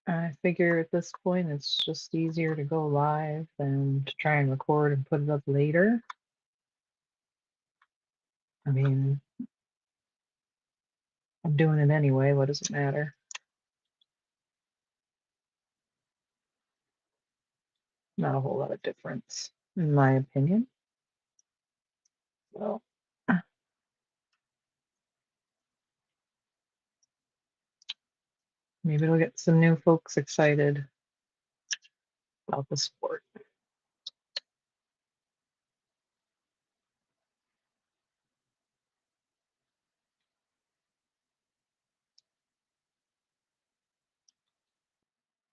I figure at this point it's just easier to go live than to try and record and put it up later. I mean, I'm doing it anyway. What does it matter? Not a whole lot of difference, in my opinion. So maybe it'll get some new folks excited about the sport.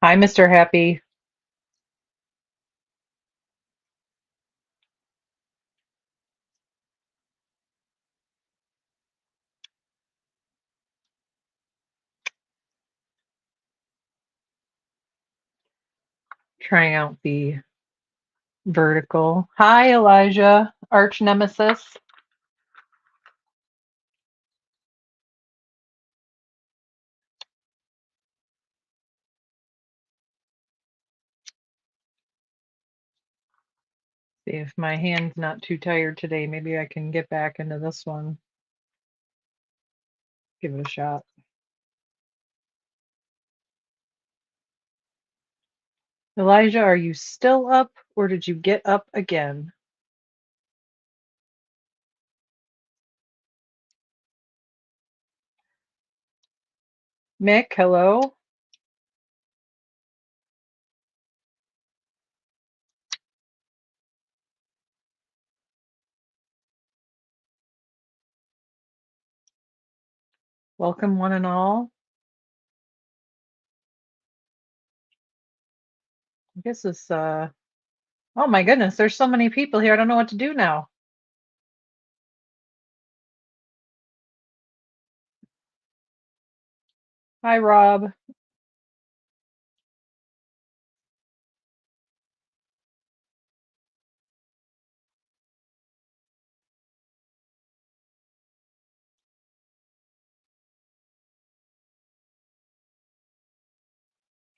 Hi, Mr. Happy. Trying out the vertical. Hi, Elijah, arch nemesis. See if my hand's not too tired today. Maybe I can get back into this one. Give it a shot. Elijah, are you still up or did you get up again? Mick, hello. Welcome one and all. I guess this, oh my goodness, there's so many people here. I don't know what to do now. Hi, Rob.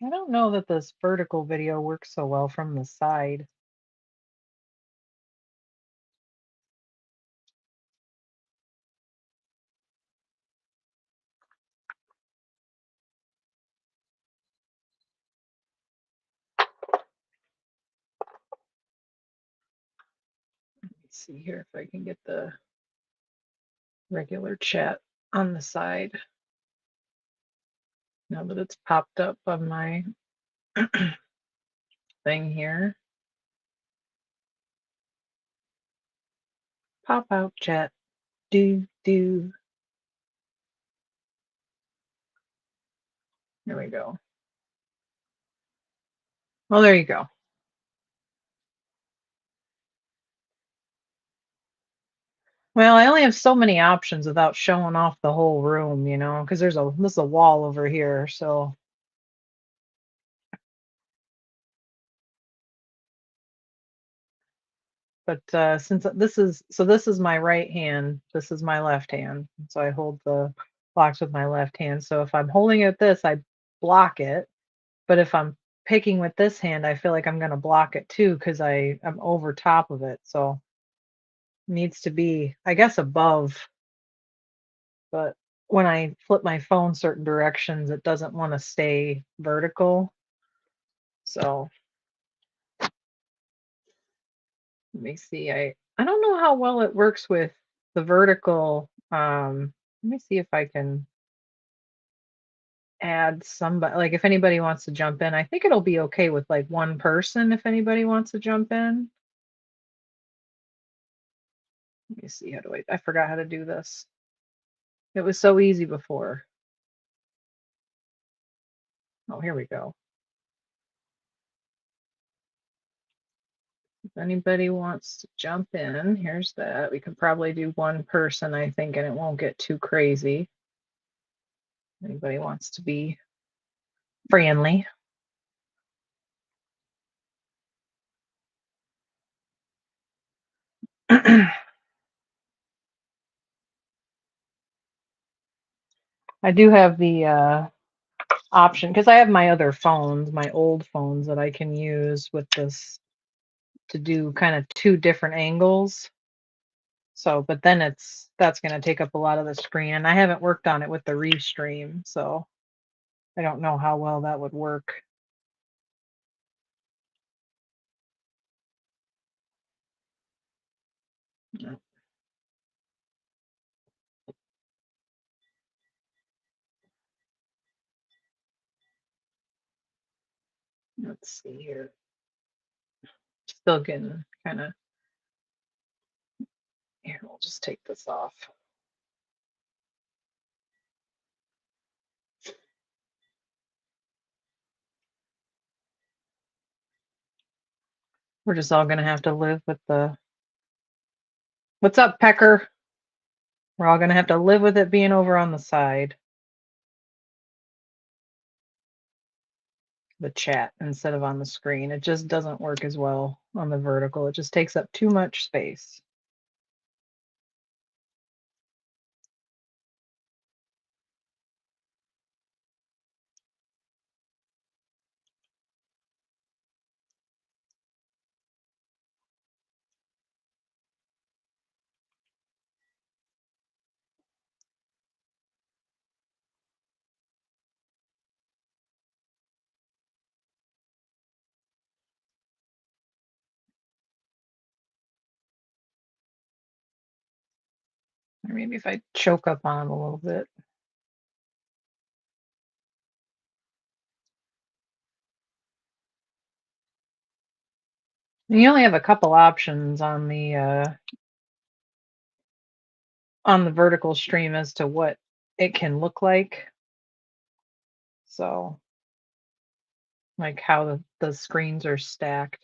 I don't know that this vertical video works so well from the side. Let's see here if I can get the regular chat on the side. Now that it's popped up on my thing here. Pop out chat. Do. There we go. Well, there you go. Well, I only have so many options without showing off the whole room, you know, because this is a wall over here, so. But since this is my right hand, this is my left hand. So I hold the blocks with my left hand. So if I'm holding it this, I block it. But if I'm picking with this hand, I feel like I'm gonna block it too because I'm over top of it. So it needs to be, I guess, above. But when I flip my phone certain directions, it doesn't want to stay vertical. So let me see. I don't know how well it works with the vertical. Let me see if I can add somebody, like if anybody wants to jump in. I think it'll be okay with like one person if anybody wants to jump in. Let me see, how do I forgot how to do this. It was so easy before. Oh, here we go. If anybody wants to jump in, here's that. We could probably do one person, I think, and it won't get too crazy. Anybody wants to be friendly. I do have the option because I have my other phones, my old phones that I can use with this to do kind of two different angles. So, but then that's going to take up a lot of the screen, and I haven't worked on it with the Restream, so I don't know how well that would work. Let's see here. Still getting kind of, here, we'll just take this off. We're just all going to have to live with the, what's up, Pecker? We're all going to have to live with it being over on the side, the chat, instead of on the screen. It just doesn't work as well on the vertical. It just takes up too much space. Or maybe if I choke up on it a little bit. And you only have a couple options on the vertical stream as to what it can look like. So, like how the screens are stacked.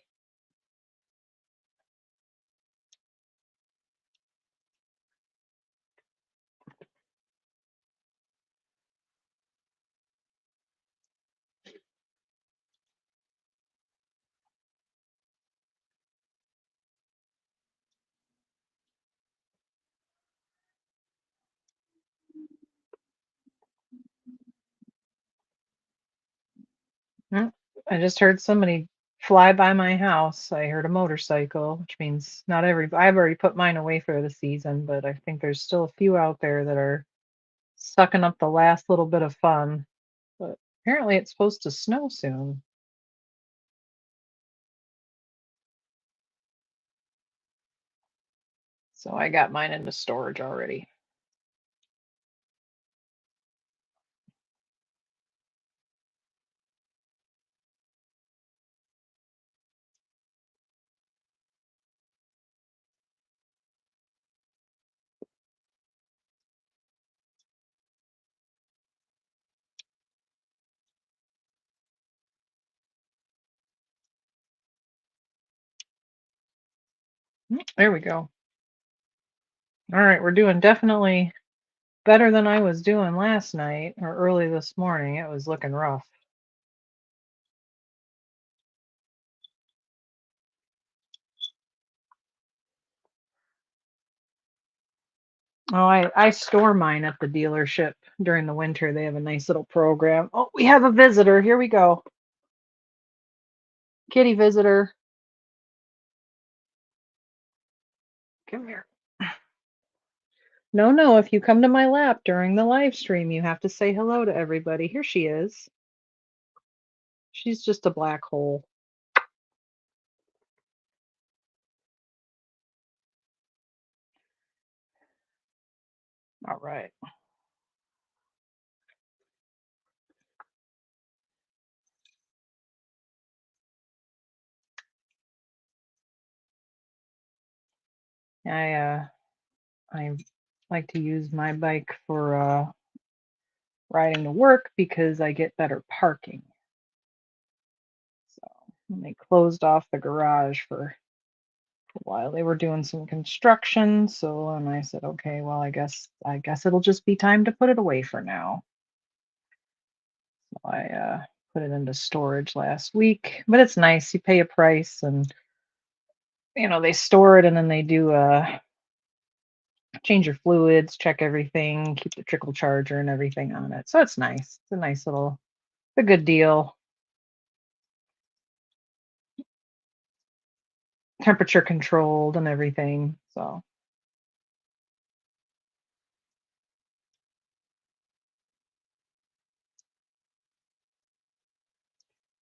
Mm, I just heard somebody fly by my house. I heard a motorcycle, which means not every. I've already put mine away for the season, but I think there's still a few out there that are sucking up the last little bit of fun. But apparently, it's supposed to snow soon. So I got mine into storage already. There we go. All right, we're doing definitely better than I was doing last night or early this morning. It was looking rough. Oh, I store mine at the dealership during the winter. They have a nice little program. Oh, we have a visitor. Here we go. Kitty visitor. Come here. No, no, if you come to my lap during the live stream, you have to say hello to everybody. Here she is. She's just a black hole. All right. I like to use my bike for riding to work because I get better parking. So they closed off the garage for a while. They were doing some construction, so and I said, okay, well, I guess it'll just be time to put it away for now. So I put it into storage last week, but it's nice. You pay a price, and they store it, and then they do change your fluids, check everything, keep the trickle charger and everything on it. So it's nice. It's a nice little a good deal. Temperature controlled and everything. So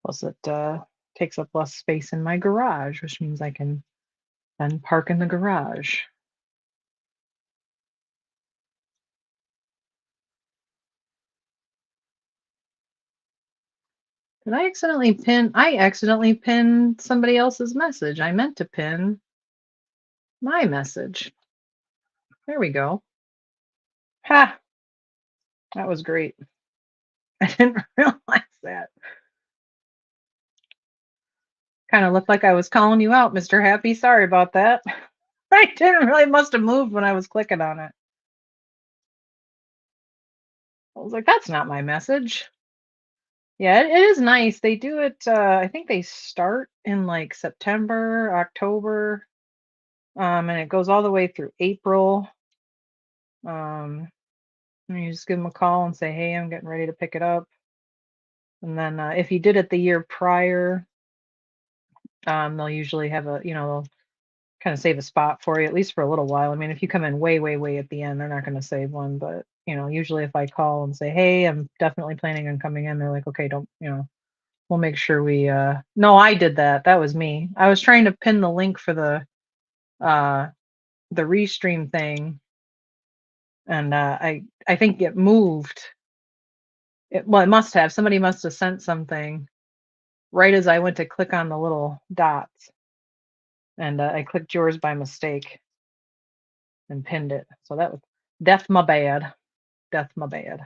plus it takes up less space in my garage, which means I can then park in the garage. Did I accidentally pin? I accidentally pinned somebody else's message. I meant to pin my message. There we go. Ha! That was great. I didn't realize that. Kind of looked like I was calling you out, Mr. Happy. Sorry about that. I didn't really must have moved when I was clicking on it. I was like, that's not my message. Yeah, it is nice. They do it, I think they start in like September, October, and it goes all the way through April. Um, and you just give them a call and say, hey, I'm getting ready to pick it up. And then if you did it the year prior, they'll usually have they'll kind of save a spot for you, at least for a little while. I mean, if you come in way, way, way at the end, they're not going to save one. But, usually if I call and say, hey, I'm definitely planning on coming in, they're like, okay, don't, we'll make sure we no, I did that. That was me. I was trying to pin the link for uh the restream thing, and I think it moved. Well, it must have. Somebody must have sent something right as I went to click on the little dots, and I clicked yours by mistake and pinned it. So that was death my bad. Death my bad.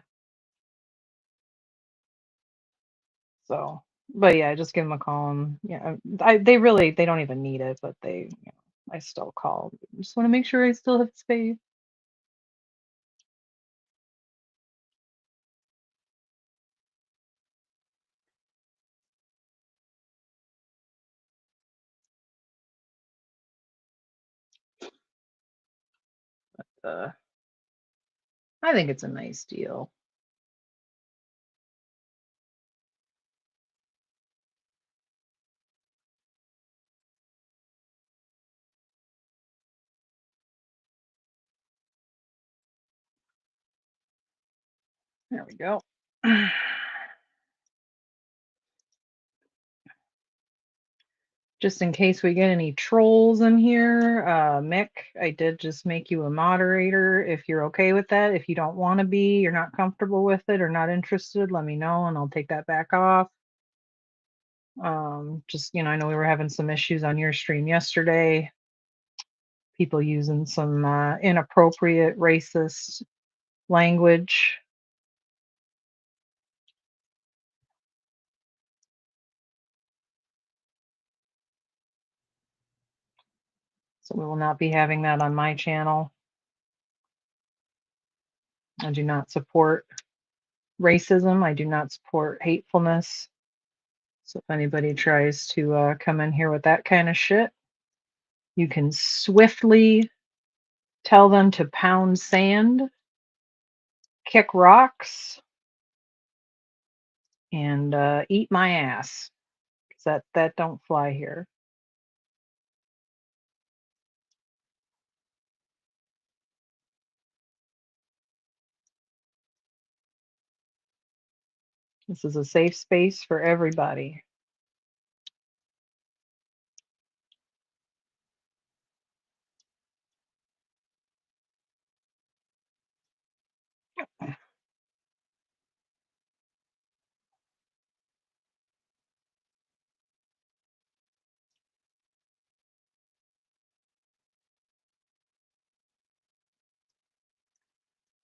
So, but yeah, just give them a call, and yeah, they don't even need it, but I still call. Just want to make sure I still have space. Uh, I think it's a nice deal. There we go. Just in case we get any trolls in here, Mick, I did just make you a moderator. If you're okay with that, if you don't want to be, you're not comfortable with it or not interested, let me know and I'll take that back off. Just, I know we were having some issues on your stream yesterday, people using some inappropriate racist language. So we will not be having that on my channel. I do not support racism. I do not support hatefulness. So if anybody tries to come in here with that kind of shit, you can swiftly tell them to pound sand, kick rocks, and eat my ass. 'Cause that don't fly here. This is a safe space for everybody.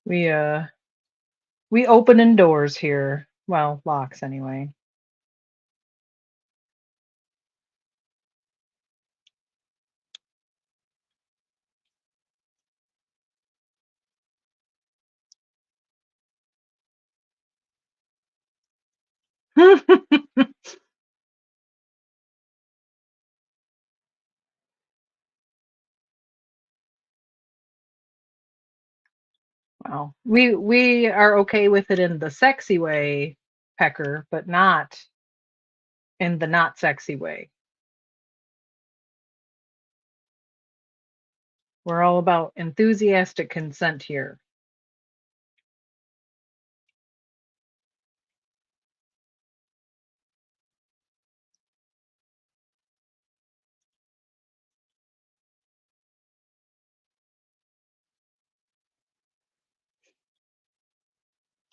We uh we opening doors here. Well, locks anyway. Well, we are okay with it in the sexy way. pecker, but not in the not sexy way. We're all about enthusiastic consent here.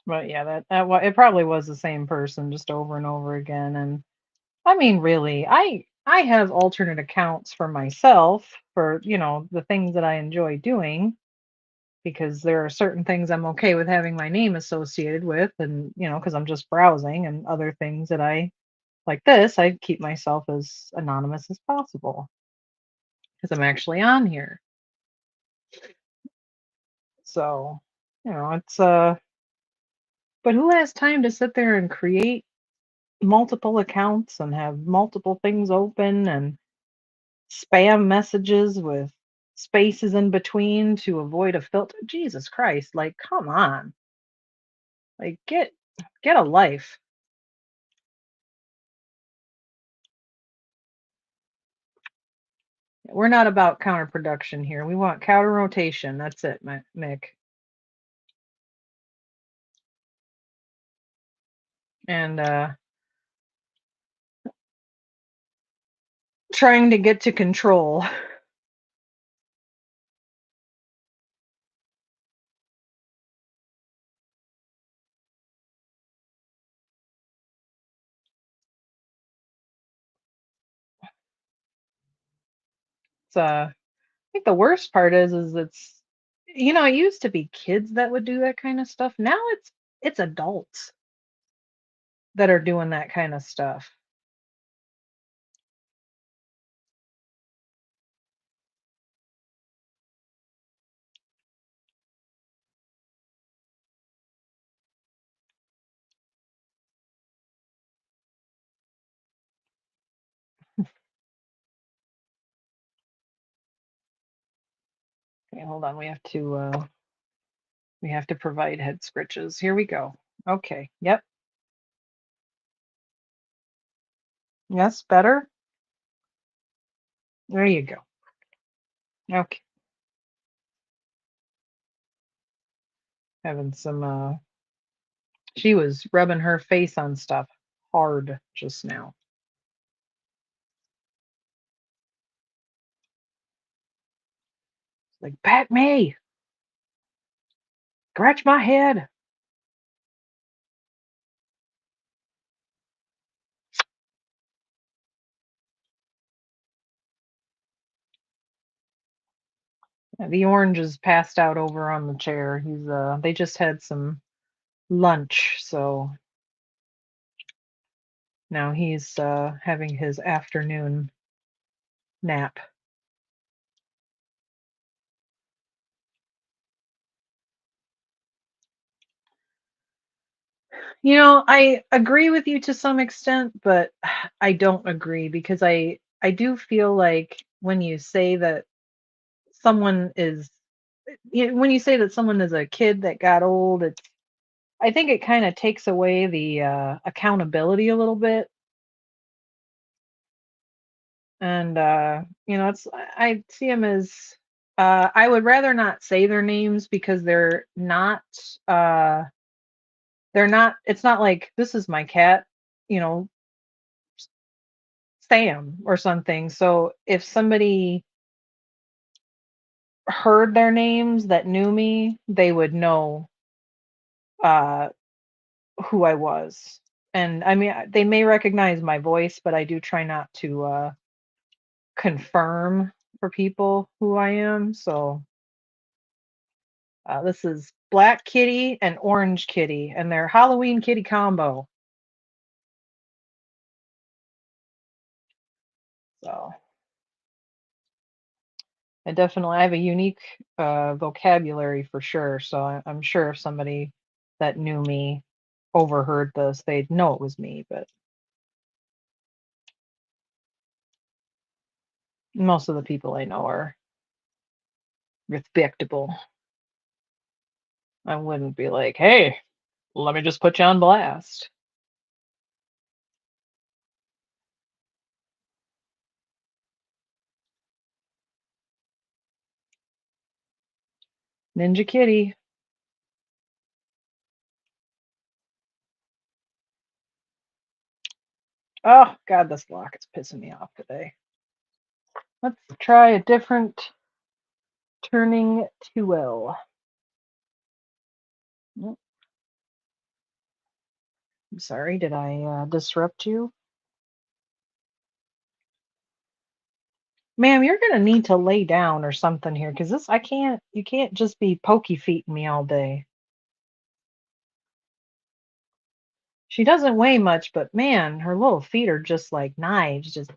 But yeah, it probably was the same person just over and over again. And I mean, really, I have alternate accounts for myself for, the things that I enjoy doing because there are certain things I'm okay with having my name associated with and, because I'm just browsing and other things that I like this, I keep myself as anonymous as possible because I'm actually on here. So, it's but who has time to sit there and create multiple accounts and have multiple things open and spam messages with spaces in between to avoid a filter? Jesus Christ, like come on. Like get a life. We're not about counterproduction here. We want counter rotation. That's it, Mick. And trying to get to control. It's I think the worst part is it's it used to be kids that would do that kind of stuff. Now it's adults that are doing that kind of stuff. Okay, hold on. We have to provide head scritches. Here we go. Okay. Yep. Yes, better. There you go. Okay. Having some she was rubbing her face on stuff hard just now. Like, pat me, scratch my head. The orange is passed out over on the chair. They just had some lunch, so now he's having his afternoon nap. I agree with you to some extent, but I don't agree because I do feel like when you say that someone is when you say that someone is a kid that got old, I think it kind of takes away the accountability a little bit. And it's I see them as I would rather not say their names because uh they're not it's not like this is my cat, you know, Sam or something. So if somebody heard their names that knew me, they would know uh who I was. And I mean they may recognize my voice, but I do try not to confirm for people who I am. So this is Black Kitty and Orange Kitty, and their Halloween Kitty combo. So I have a unique vocabulary for sure. So I'm sure if somebody that knew me overheard this, they'd know it was me. But most of the people I know are respectable. I wouldn't be like, hey, let me just put you on blast. Ninja Kitty. Oh, God, this lock is pissing me off today. Let's try a different turning 2L. Oh, I'm sorry, did I disrupt you? Ma'am, you're gonna need to lay down or something here, because this, you can't just be pokey feeting me all day. She doesn't weigh much, but man, her little feet are just like knives, just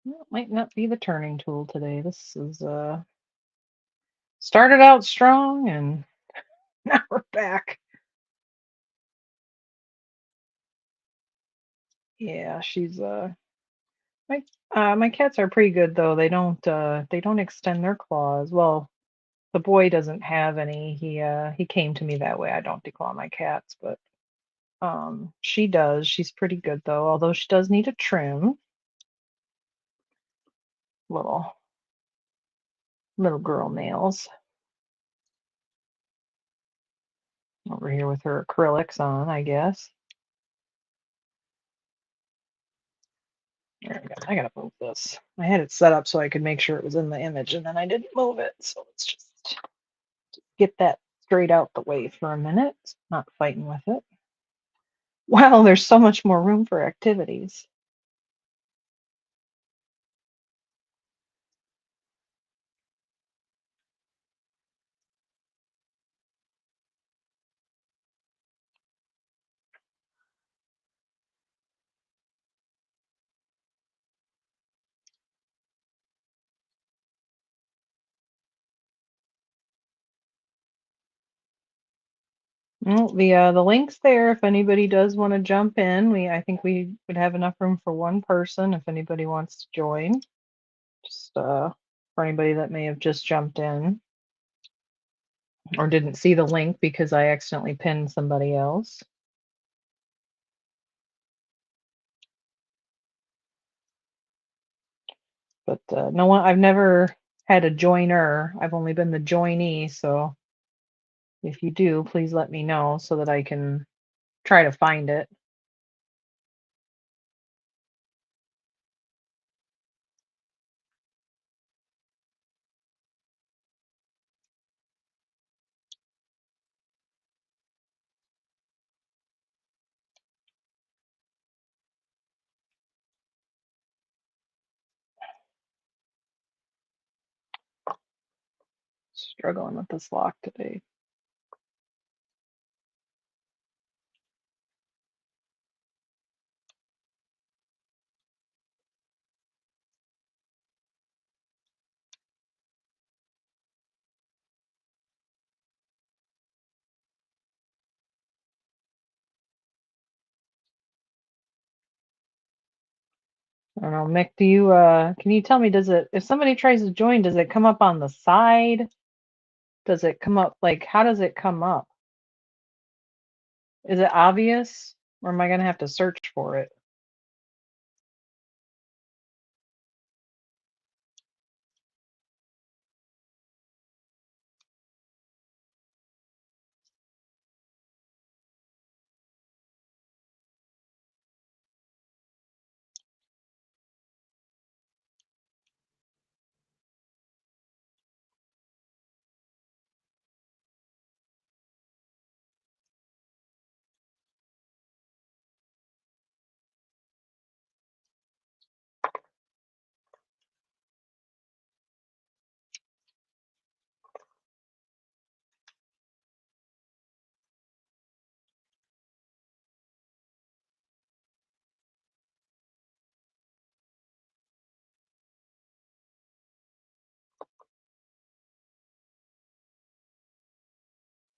well, it might not be the turning tool today. This is started out strong and now we're back. Yeah, she's my my cats are pretty good though. They don't extend their claws. Well, the boy doesn't have any. He came to me that way. I don't declaw my cats, but she does. She's pretty good though, although she does need a trim. Little little girl nails. Over here with her acrylics on, I guess. There we go. I gotta move this. I had it set up so I could make sure it was in the image, and then I didn't move it. So let's just get that straight out the way for a minute. Not fighting with it. Wow, there's so much more room for activities. Well, the link's there if anybody does want to jump in. I think we would have enough room for one person if anybody wants to join. Just for anybody that may have just jumped in or didn't see the link because I accidentally pinned somebody else. But no one, I've never had a joiner. I've only been the joinee. So if you do, please let me know so that I can try to find it. Struggling with this lock today. I don't know, Mick, do you can you tell me, does it, if somebody tries to join, does it come up on the side? Does it come up, like, how does it come up? Is it obvious or am I gonna have to search for it?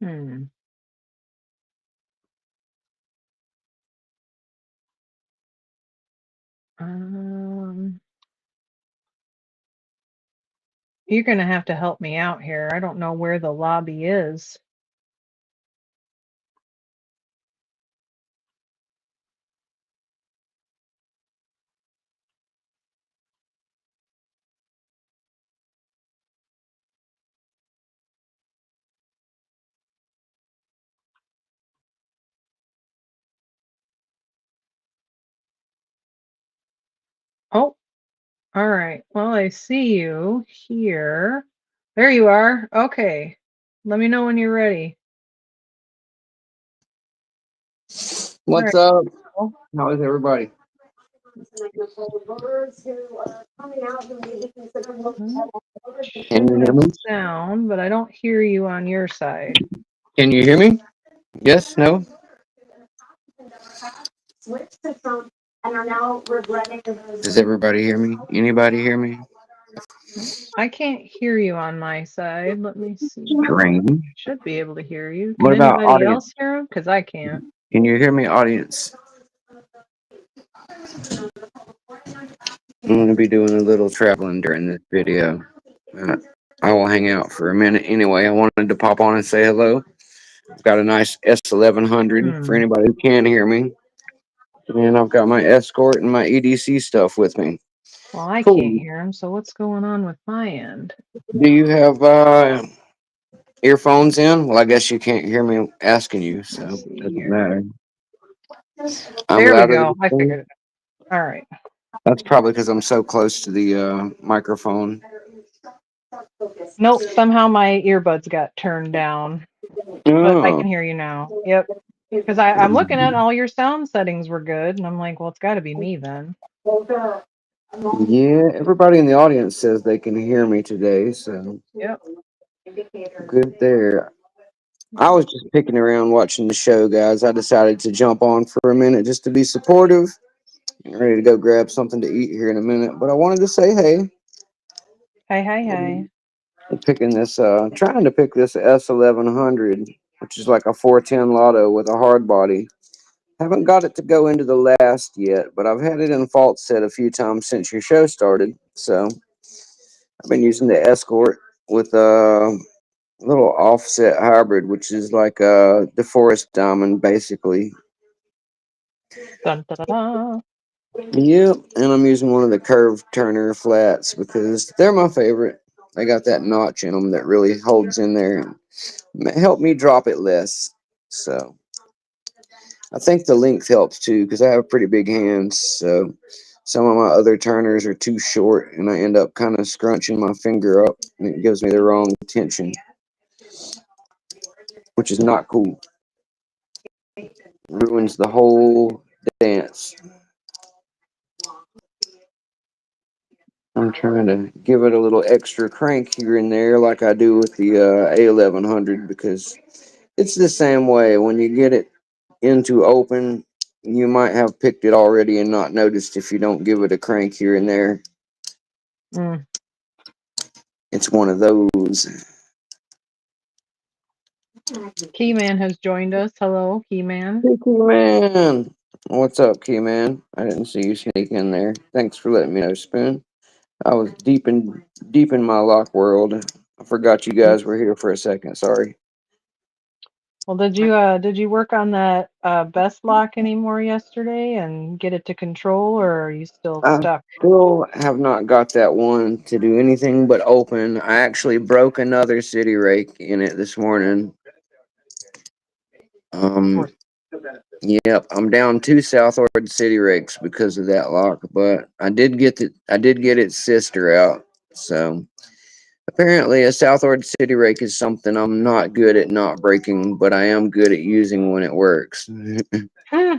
Hmm. You're gonna have to help me out here. I don't know where the lobby is. Oh, all right. Well, I see you here. There you are. Okay. Let me know when you're ready. All What's right. up? Well, How is everybody? Can you hear good me? sound, but I don't hear you on your side. Can you hear me? Yes? No? Does everybody hear me? Anybody hear me? I can't hear you on my side. Let me see. Green. Should be able to hear you. Can What about anybody audience? else hear him? Because I can't. Can you hear me, audience? I'm going to be doing a little traveling during this video. Uh, I will hang out for a minute anyway. I wanted to pop on and say hello. I've got a nice S1100 for Hmm. anybody who can hear me. And I've got my Escort and my EDC stuff with me. Well, I can't Cool. hear him. So what's going on with my end? Do you have earphones in? Well, I guess you can't hear me asking you, Let me so it see doesn't here. matter. I'm There we louder than go. I you. figured it. All right. That's probably because I'm so close to the microphone. Nope. Somehow my earbuds got turned down, but I Oh, can hear you now. Yep. Because I'm looking at all your sound settings were good, and I'm like, well, it's got to be me then. yeah. Everybody in the audience says they can hear me today, so Yep. good there. I Yep. was just picking around watching the show, guys. I decided to jump on for a minute just to be supportive. I'm ready to go grab something to eat here in a minute, but I wanted to say hey. Hi, hi, hi. I'm picking this, trying to pick this S1100, which is like a 410 Lotto with a hard body. Haven't got it to go into the last yet, but I've had it in fault set a few times since your show started. So I've been using the Escort with a little offset hybrid, which is like a DeForest Diamond, basically. Dun, da, da, da. Yep, and I'm using one of the curved Turner flats because they're my favorite. They got that notch in them that really holds in there and help me drop it less. So I think the length helps too because I have pretty big hands. So some of my other turners are too short, and I end up kind of scrunching my finger up, and it gives me the wrong tension, which is not cool. Ruins the whole dance. I'm trying to give it a little extra crank here and there, like I do with the A1100, because it's the same way. When you get it into open, you might have picked it already and not noticed if you don't give it a crank here and there. Mm. It's one of those. Keyman has joined us. Hello, Keyman. Hey, Keyman. What's up, Keyman? I didn't see you sneak in there. Thanks for letting me know, Spoon. I was deep in my lock world. I forgot you Mm. guys were here for a second. Sorry. Well, did you work on that best lock anymore yesterday and get it to control, or are you still I stuck? still have not got that one to do anything but open. I actually broke another city rake in it this morning. Um, yep, I'm down two Southward city rakes because of that lock, but I did get its sister out. So apparently, a Southward city rake is something I'm not good at not breaking, but I am good at using when it works. Hmm.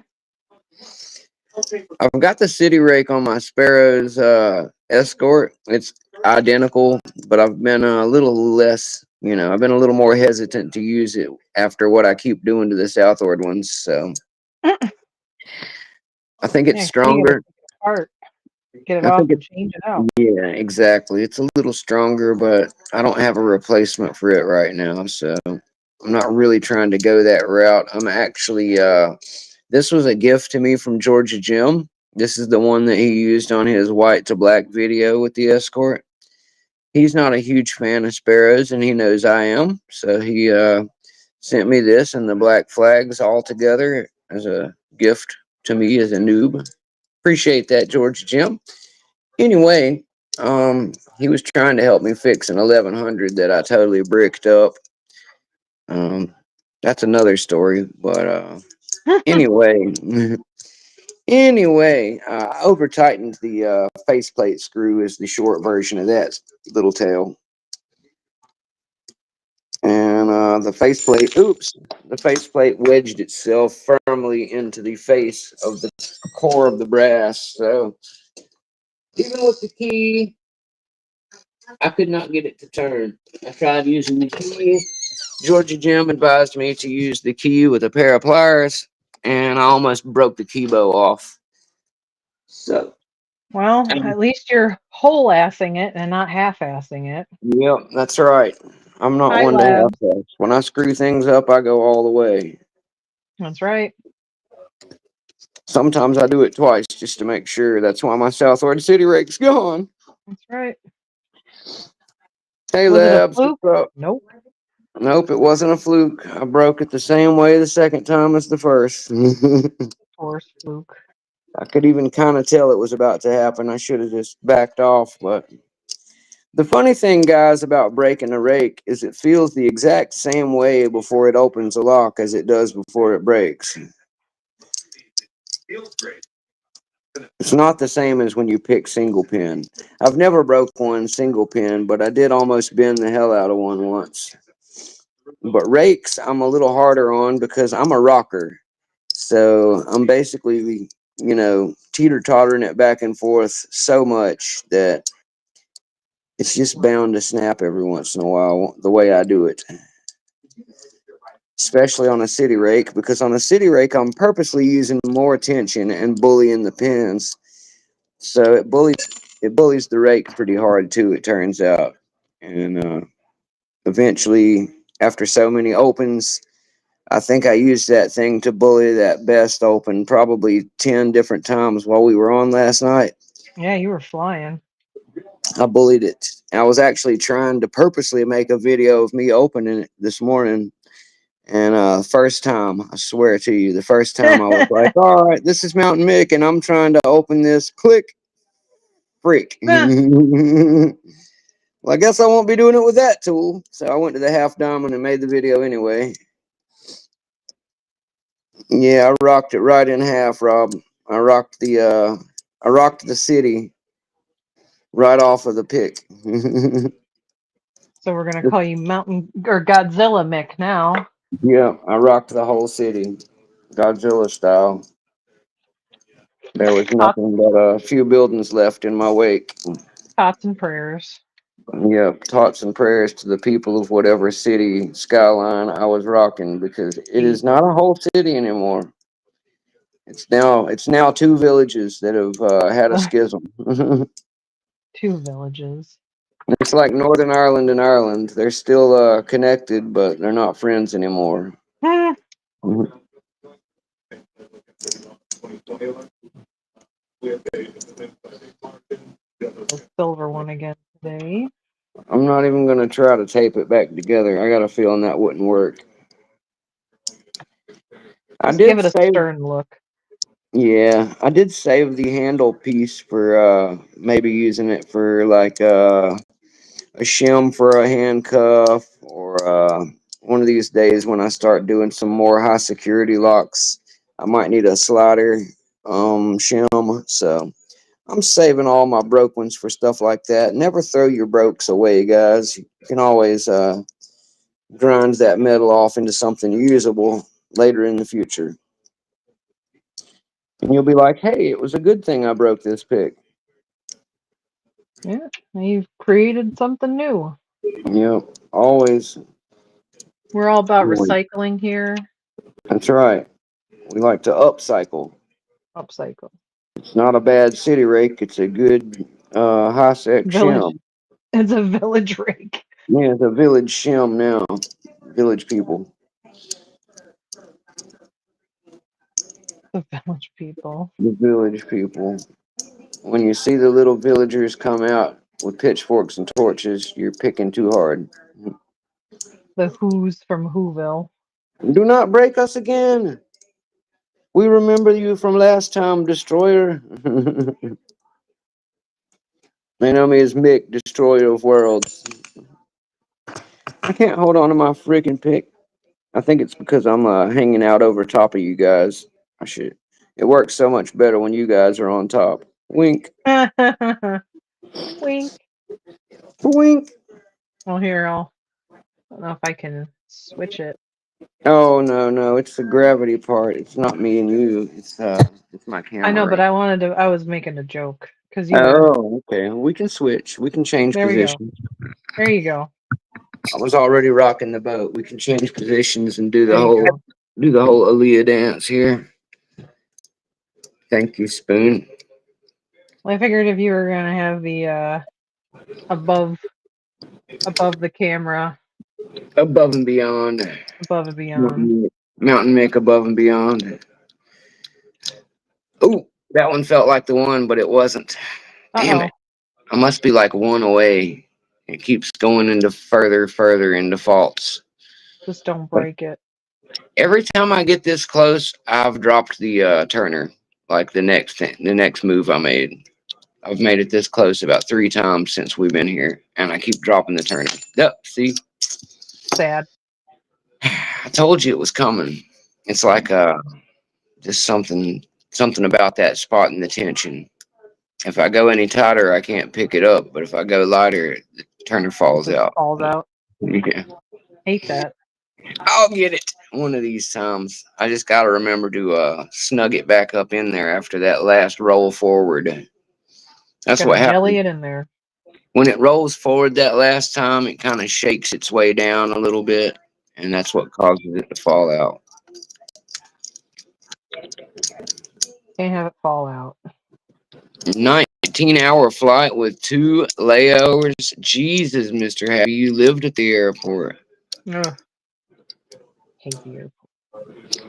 I've got the city rake on my Sparrow's Escort. It's identical, but I've been a little less, I've been a little more hesitant to use it after what I keep doing to the Southward ones. So I think it's Yeah, 'cause then you got to stronger. take it apart, get it I off, think and it's, change it out. yeah, exactly. It's a little stronger, but I don't have a replacement for it right now. So I'm not really trying to go that route. I'm actually this was a gift to me from Georgia Jim. This is the one that he used on his white to black video with the escort. He's not a huge fan of sparrows, and he knows I am. So he sent me this and the black flags all together as a gift to me as a noob. Appreciate that, George Jim. Anyway, he was trying to help me fix an 1100 that I totally bricked up. Um, that's another story, but anyway, anyway, I over tightened the faceplate screw is the short version of that little tail. And the faceplate wedged itself firmly into the face of the core of the brass. So even with the key, I could not get it to turn. I tried using the key. Georgia Jim advised me to use the key with a pair of pliers, and I almost broke the key bow off. So, Well, at least you're whole assing it and not half assing it. yep, that's right. I'm not Hi, one to Lab. half-ass. When I screw things up, I go all the way. That's right. Sometimes I do it twice just to make sure. That's why my Southward City rake's gone. That's right. Hey, Was it a Labs, fluke? what's up? Nope. Nope, it wasn't a fluke. I broke it the same way the second time as the first. Force fluke. I could even kind of tell it was about to happen. I should have just backed off. But the funny thing, guys, about breaking a rake is it feels the exact same way before it opens a lock as it does before it breaks. It's not the same as when you pick single pin. I've never broke one single pin, but I did almost bend the hell out of one once. But rakes, I'm a little harder on because I'm a rocker. So I'm basically, teeter tottering it back and forth so much that it's just bound to snap every once in a while the way I do it. Especially on a city rake, because on a city rake, I'm purposely using more tension and bullying the pins. So it bullies the rake pretty hard too, it turns out. And eventually, after so many opens, I think I used that thing to bully that best open probably 10 different times while we were on last night. Yeah, you were flying. I bullied it. I was actually trying to purposely make a video of me opening it this morning. And first time, I swear to you, the first time I was like, all right, this is Mountain Mick, and I'm trying to open this. Click, freak. Well, I guess I won't be doing it with that tool. So I went to the half diamond and made the video anyway. Yeah, I rocked it right in half, Rob. I rocked the city right off of the pick. So we're gonna call you Mountain or Godzilla Mick now. Yeah, I rocked the whole city, Godzilla style. There was Thoughts, nothing but a few buildings left in my wake. thoughts and prayers. Yep, thoughts and prayers to the people of whatever city skyline I was rocking because it is Jesus. not a whole city anymore. It's now two villages that have had a schism. Two villages. It's like Northern Ireland and Ireland. They're still connected, but they're not friends anymore. Hmm, Mhm. the silver one again today. I'm not even gonna try to tape it back together. I got a feeling that wouldn't work. I Just give did it a save stern look. Yeah, I did save the handle piece for maybe using it for like a shim for a handcuff or one of these days when I start doing some more high security locks, I might need a slider shim. So I'm saving all my broke ones for stuff like that. Never throw your brokes away, guys. You can always grind that metal off into something usable later in the future. And you'll be like, hey, it was a good thing I broke this pick. Yeah, you've created something new. Yep, always. We're all about Always. recycling here. That's right. We like to upcycle. Upcycle. It's not a bad city rake. It's a good high sec Village. shim. It's a village rig. Yeah, it's a village shim now. Village people. The village people. The village people. When you see the little villagers come out with pitchforks and torches, you're picking too hard. The Who's from Whoville. Do not break us again. We remember you from last time, Destroyer. They know me as Mick, Destroyer of Worlds. I can't hold on to my freaking pick. I think it's because I'm hanging out over top of you guys. I should. It works so much better when you guys are on top. Wink, Wink. wink. Well, here, I don't know if I can switch it. Oh no, no, it's the gravity part. It's not me and you. It's my I know, camera. but Right? I was making a joke because you were. Oh, okay. We can switch. We can change There we go. positions. There you go. I was already rocking the boat. We can change positions and There you go. do the whole Aaliyah dance here. Thank you, Spoon. Well, I figured if you were gonna have the above the camera, Above and beyond. above and beyond. Mountain Mick above and beyond. Oh, that one felt like the one, but it wasn't. Damn Uh it. I must be like one away. It keeps going into further into faults. just don't But break it. every time I get this close, I've dropped the Turner. Like the next move I made. I've made it this close about 3 times since we've been here, and I keep dropping the Turner. Yep, see, Sad. I told you it was coming. It's like just something about that spot in the tension. If I go any tighter, I can't pick it up, but if I go lighter, the Turner It falls just out. falls out. Yeah. Hate that. I'll get it one of these times. I just got to remember to snug it back up in there after that last roll forward. That's Gotta what jelly happens. it in there. When it rolls forward that last time, it kind of shakes its way down a little bit, and that's what causes it to fall out. Can't have it fall out. 19-hour flight with 2 layovers. Jesus, Mr. Happy, you lived at the airport. Ugh. Hate the airport.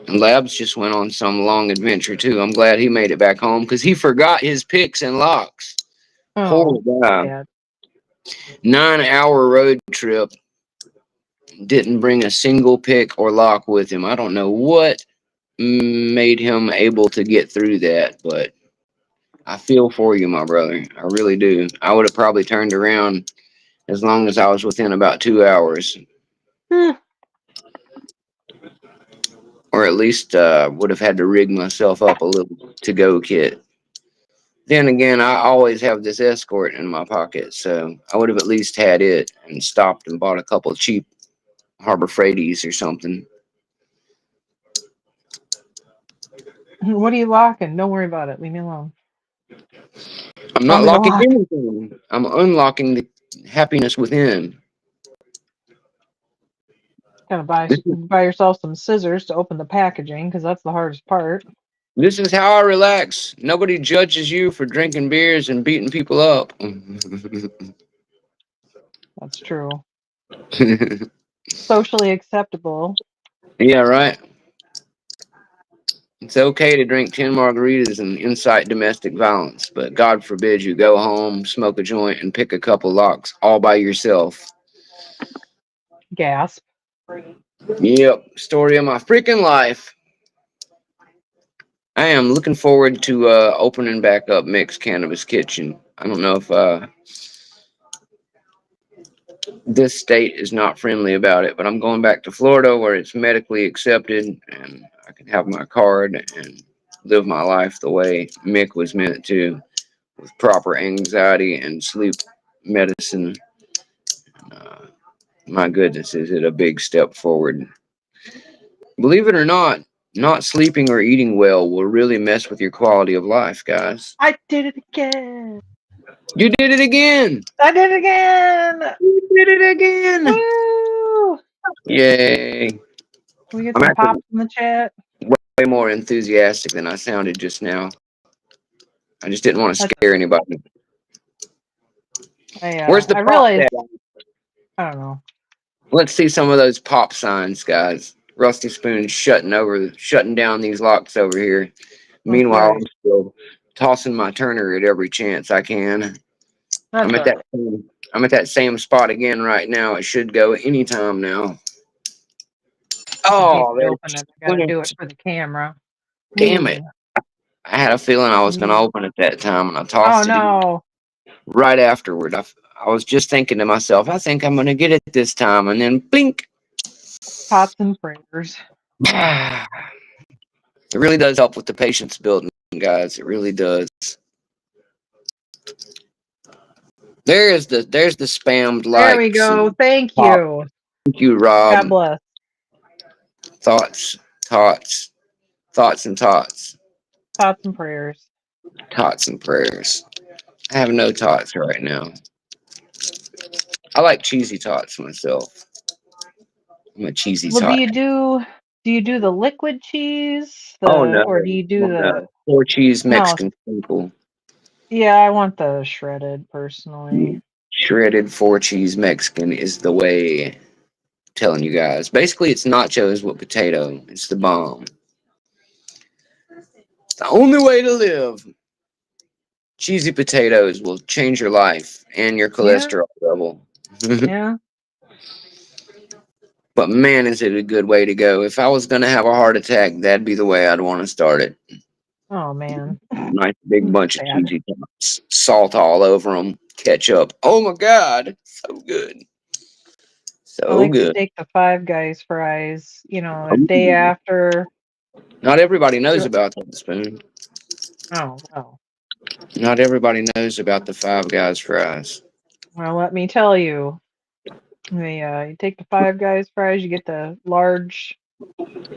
And Labs just went on some long adventure, too. I'm glad he made it back home because he forgot his picks and locks. Poor Oh, guy. sad. 9-hour road trip. Didn't bring a single pick or lock with him. I don't know what made him able to get through that, but I feel for you, my brother. I really do. I would have probably turned around as long as I was within about 2 hours, Hmm. or at least would have had to rig myself up a little to go kit. Then again, I always have this escort in my pocket, so I would have at least had it and stopped and bought a couple cheap Harbor Freighties or something. What are you locking? Don't worry about it. Leave me alone. I'm Want not me to locking lock? anything. I'm unlocking the happiness within. Gotta This is, buy yourself some scissors to open the packaging because that's the hardest part. this is how I relax. Nobody judges you for drinking beers and beating people up. That's true. Socially acceptable. Yeah, right. It's okay to drink 10 margaritas and incite domestic violence, but God forbid you go home, smoke a joint, and pick a couple locks all by yourself. Gasp. Yep, story of my freaking life. I am looking forward to opening back up Mixed Cannabis Kitchen. I don't know if this state is not friendly about it, but I'm going back to Florida where it's medically accepted and I can have my card and live my life the way Mick was meant to, with proper anxiety and sleep medicine. Uh, my goodness, is it a big step forward? Believe it or not sleeping or eating well will really mess with your quality of life, guys. I did it again. You did it again! I did it again. You did it again! Woo! Yay! Can we get I'm some actually pops in the chat? way more enthusiastic than I sounded just now. I just didn't want to That's scare anybody. Where's the I pop realized at? I don't know. Let's see some of those pop signs, guys. Rusty Spoon shutting down these locks over here. That's Meanwhile, I'm right. still tossing my Turner at every chance I can. I'm That's at right. that same spot again right now. It should go anytime now. I hate Oh, to there's open it. I gotta do it finished. for the camera. Damn it. Ooh. I had a feeling I was going to Ooh. open it that time, and I Oh tossed it in no. right afterward. I was just thinking to myself, I think I'm going to get it this time. And then blink. Thoughts and prayers. It really does help with the patience building, guys. It really does. There's the spammed There we likes go. and Thank pop. you. Thank you, Rob. God bless. Thoughts, tots, thoughts and tots, Thoughts and prayers. tots and prayers. I have no tots right now. I like cheesy tots myself. I'm a cheesy Well, tot. do you do the liquid cheese? Oh no, Or do you do oh no. the Four cheese no, Mexican people. yeah, I want the shredded personally. Shredded four cheese Mexican is the way. Telling you guys. Basically, it's nachos with potato. It's the bomb. It's the only way to live. Cheesy potatoes will change your life and your Yeah, cholesterol level. yeah. But man, is it a good way to go. If I was going to have a heart attack, that'd be the way I'd want to start it. Oh man. Nice big bunch of Sad. cheesy tots. Salt all over them. Ketchup. Oh my God. So good. I So like to good. take the Five Guys fries, a day after. Not everybody knows Sure. about that spoon. Oh, well. Not everybody knows about the Five Guys fries. Well, let me tell you. You take the Five Guys fries, you get the large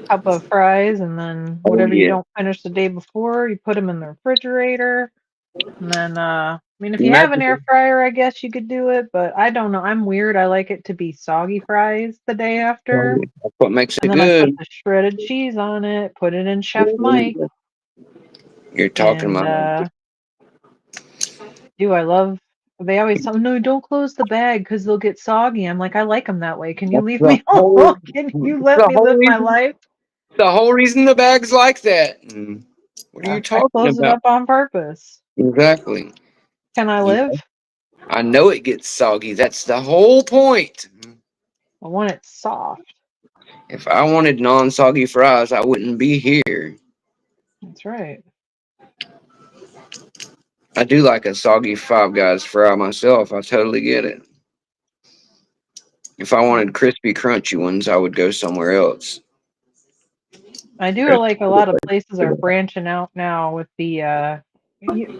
cup of fries, and then Oh whatever you yeah. don't finish the day before, you put them in the refrigerator. And then, I mean, if you have an air Imagine. fryer, I guess you could do it, but I don't know. I'm weird. I like it to be soggy fries the day after. That's what makes And it then I put good. the shredded cheese on it, put it in Chef Mike, You're talking and about do I love. They always tell me, no, don't close the bag because they'll get soggy. I'm like, I like them that way. Can you that's leave me alone? Can you let the me whole live my reason life? the whole reason the bag's like that. What are Yeah, you I talking close it about? up on purpose. Exactly. Can I You, live? I know it gets soggy. That's the whole point. I want it soft. If I wanted non-soggy fries, I wouldn't be here. That's right. I do like a soggy Five Guys fry myself. I totally get it. If I wanted crispy, crunchy ones, I would go somewhere else. I do There's like a lot of places are branching out now with the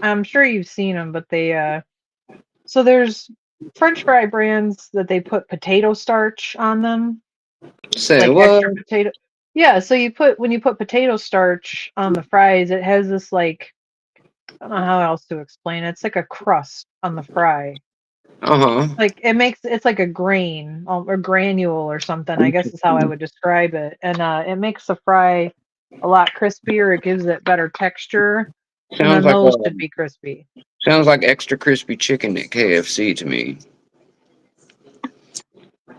I'm sure you've seen them, but so there's French fry brands that they put potato starch on them, say like what? extra potato. Yeah, so when you put potato starch on the fries, it has this like I don't know how else to explain it. It's like a crust on the fry. Uh Like it's like a grain or granule or something. I guess is how I huh. would describe it. And it makes the fry a lot crispier. It gives it better texture. And Sounds then like those should be crispy. sounds like extra crispy chicken at KFC to me.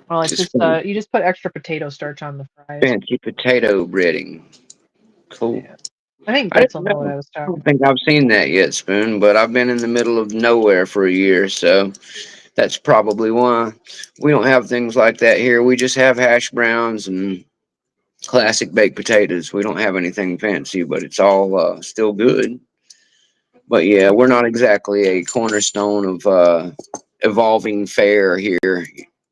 Well, it's Just just you just put extra potato starch on the fries. fancy potato breading. Cool. Yeah. I think I Brits didn't will know what know. I was I don't talking think about. I've seen that yet, Spoon, but I've been in the middle of nowhere for a year, so that's probably why we don't have things like that here. We just have hash browns and classic baked potatoes. We don't have anything fancy, but it's all still good. But yeah, we're not exactly a cornerstone of evolving fare here.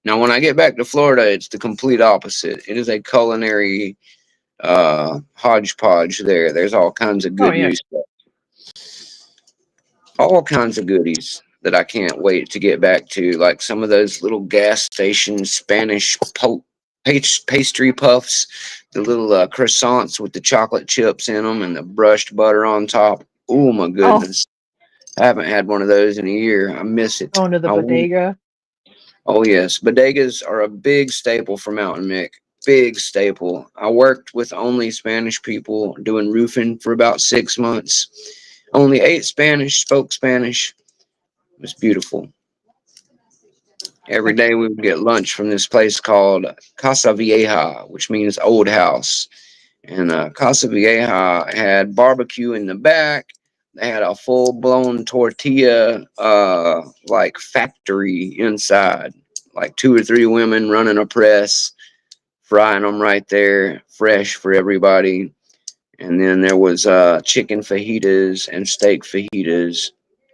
Now, when I get back to Florida, it's the complete opposite. It is a culinary hodgepodge there. There's all kinds of Oh good yeah. new stuff, all kinds of goodies that I can't wait to get back to, like some of those little gas station Spanish pastry puffs, the little croissants with the chocolate chips in them and the brushed butter on top. Oh my Oh, goodness. I haven't had one of those in a year. I miss it. going to the bodega. Oh yes, bodegas are a big staple for Mountain Mick. Big staple. I worked with only Spanish people doing roofing for about 6 months. Only ate Spanish, spoke Spanish. It was beautiful. Every Like, day we would get lunch from this place called Casa Vieja, which means old house. And Casa Vieja had barbecue in the back. They had a full blown tortilla like factory inside, like two or three women running a press, frying them right there, fresh for everybody. And then there was chicken fajitas and steak fajitas,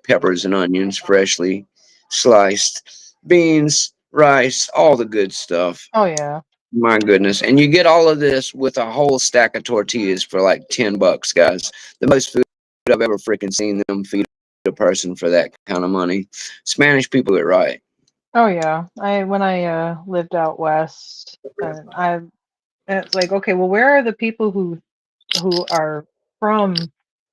peppers and onions freshly sliced, beans, rice, all the good stuff. oh yeah. My goodness. And you get all of this with a whole stack of tortillas for like $10, guys. The most food I've ever freaking seen them feed a person for that kind of money. Spanish people get right. Oh yeah. I when I lived out west, and it's like, okay, well, where are the people who are from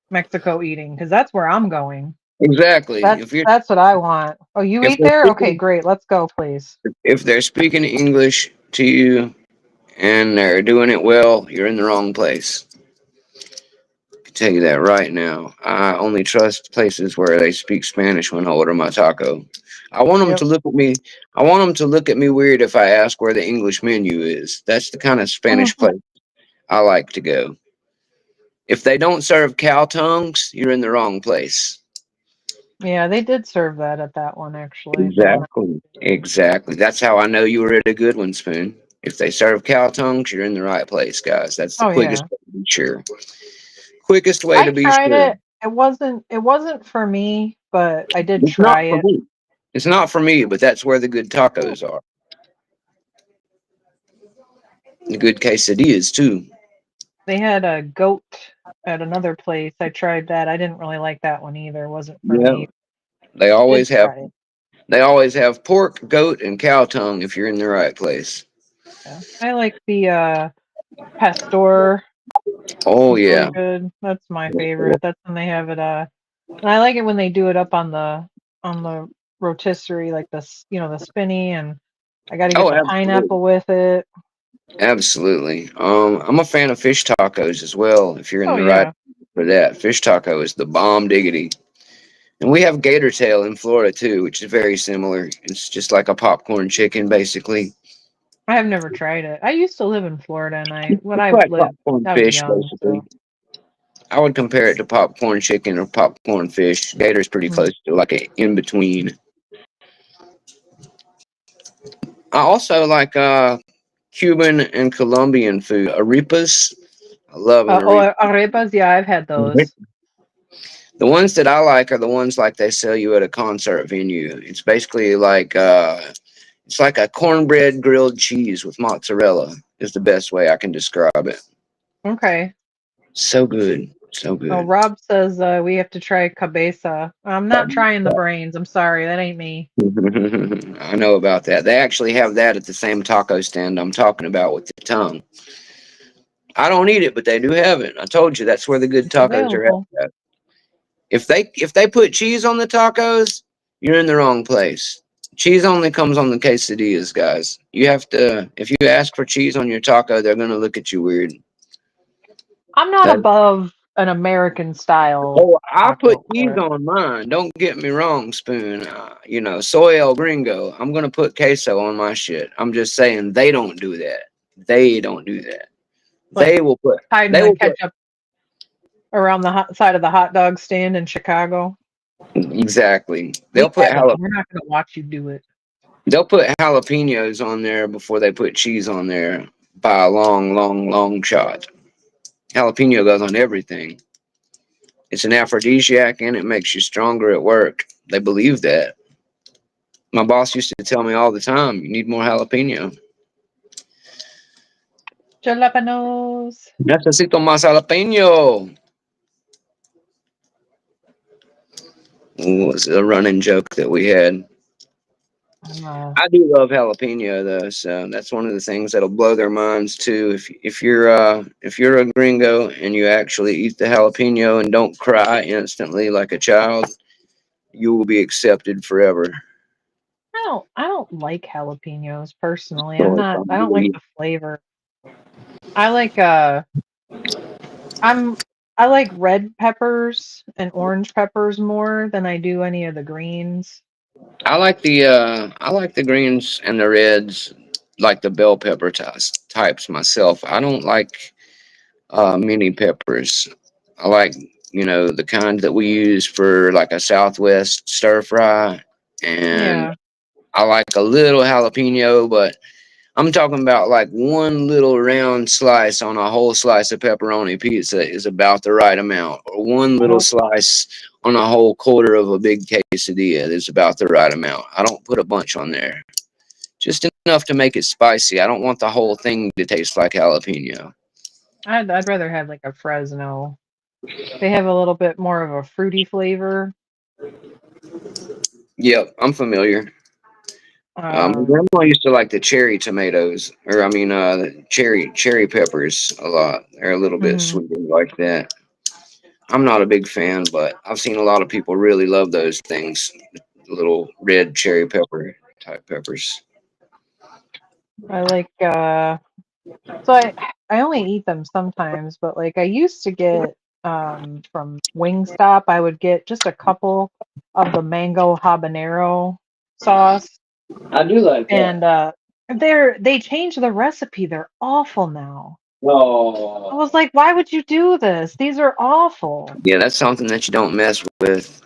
Mexico eating? Because that's where I'm going. Exactly. That's what I want. Oh, you If eat they're there? Okay, speaking great. Let's go, please. if they're speaking English to you and they're doing it well, you're in the wrong place. I can tell you that right now. I only trust places where they speak Spanish when I order my taco. I want them Yep. to look at me. I want them to look at me weird if I ask where the English menu is. That's the kind of Spanish Mhm. place I like to go. If they don't serve cow tongues, you're in the wrong place. Yeah, they did serve that at that one actually. The one. Exactly. Exactly. That's how I know you were at a good one, Spoon. If they serve cow tongues, you're in the right place, guys. That's the Oh quickest yeah. way to be sure. Quickest way I to be tried sure. it. It wasn't for me, but I did It's not try for it. me. It's not for me, but that's where the good tacos are. The good quesadillas too. They had a goat at another place. I tried that. I didn't really like that one either. It wasn't for Yeah. me. They Did always have try it. they always have pork, goat, and cow tongue if you're in the right place. Yeah. I like the pastor. Oh It's really yeah. good. That's my favorite. That's when they have it and I like it when they do it up on the rotisserie, like the spinny, and I got to get Oh, the absolutely. pineapple with it. Absolutely. I'm a fan of fish tacos as well. If you're in Oh the right yeah. for that, fish taco is the bomb diggity. And we have gator tail in Florida too, which is very similar. It's just like a popcorn chicken, basically. I have never tried it. I used to live in Florida, and It's like popcorn I was fish, young, basically. so. I would compare it to popcorn chicken or popcorn fish. Gator's pretty Mm. close to like a in between. I also like Cuban and Colombian food. Arepas. I love an arepa. Arepas, yeah, I've had those. The ones that I like are the ones like they sell you at a concert venue. It's basically like it's like a cornbread grilled cheese with mozzarella is the best way I can describe it. Okay. So good. So Oh, good. Rob says we have to try cabeza. I'm not trying the brains. I'm sorry, that ain't me. I know about that. They actually have that at the same taco stand I'm talking about with the tongue. I don't eat it, but they do have it. I told you that's where the good It's tacos are available. at. If they put cheese on the tacos, you're in the wrong place. Cheese only comes on the quesadillas, guys. You have to if you ask for cheese on your taco, they're gonna look at you weird. I'm not That above an American style oh, I put taco cheese or on mine. Don't get me wrong, Spoon. Soy el gringo. I'm gonna put queso on my shit. I'm just saying they don't do that. They don't do that. like They will put. hiding They the will put ketchup around the side of the hot dog stand in Chicago. exactly. We have it, but we're not going to watch you do it. They'll put jalapenos on there before they put cheese on there by a long, long, long shot. Jalapeno goes on everything. It's an aphrodisiac and it makes you stronger at work. They believe that. My boss used to tell me all the time, you need more jalapeno. Jalapenos. Necesito más jalapeno. Was a running joke that we had. I'm I do love jalapeno though, so that's one of the things that'll blow their minds too. If you're a gringo and you actually eat the jalapeno and don't cry instantly like a child, you will be accepted forever. I don't like jalapenos personally. Oh, it's I don't like unbelievable. the flavor. I like I'm I like red peppers and orange peppers more than I do any of the greens. I like the greens and the reds, like the bell pepper types myself. I don't like mini peppers. I like, the kind that we use for like a Southwest stir fry, and Yeah. I like a little jalapeno, but I'm talking about like one little round slice on a whole slice of pepperoni pizza is about the right amount, or one little Nope. slice on a whole quarter of a big quesadilla is about the right amount. I don't put a bunch on there, just enough to make it spicy. I don't want the whole thing to taste like jalapeno. I'd rather have like a Fresno. They have a little bit more of a fruity flavor. Yep, I'm familiar. My Um, grandma used to like the cherry tomatoes, or I mean, the cherry peppers a lot. They're a little bit mhm. sweeter like that. I'm not a big fan, but I've seen a lot of people really love those things. Little red cherry pepper type peppers. I like so I only eat them sometimes, but like I used to get from Wingstop, I would get just a couple of the mango habanero sauce, I do like that. and they changed the recipe. They're awful now. I Oh, was like, why would you do this? These are awful. yeah, that's something that you don't mess with.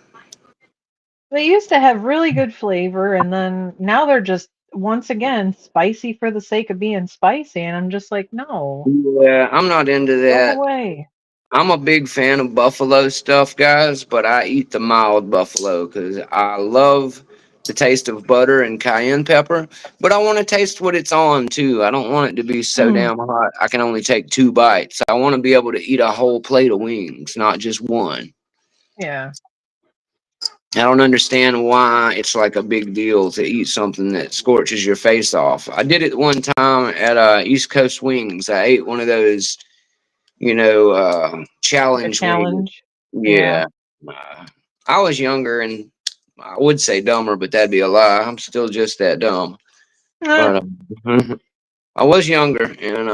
They used to have really good flavor, and then now they're just once again spicy for the sake of being spicy, and I'm just like, no, Yeah, I'm not into go that. away. I'm a big fan of buffalo stuff, guys, but I eat the mild buffalo because I love the taste of butter and cayenne pepper. But I want to taste what it's on too. I don't want it to be so damn hot. I can only take 2 bites. I want to be able to eat a whole plate of wings, not just one. Yeah. I don't understand why it's like a big deal to eat something that scorches your face off. I did it one time at East Coast Wings. I ate one of those, Like a challenge wings. challenge. Yeah. Yeah. Uh, I was younger and I would say dumber, but that'd be a lie. I'm still just that dumb. Eh, But I was younger and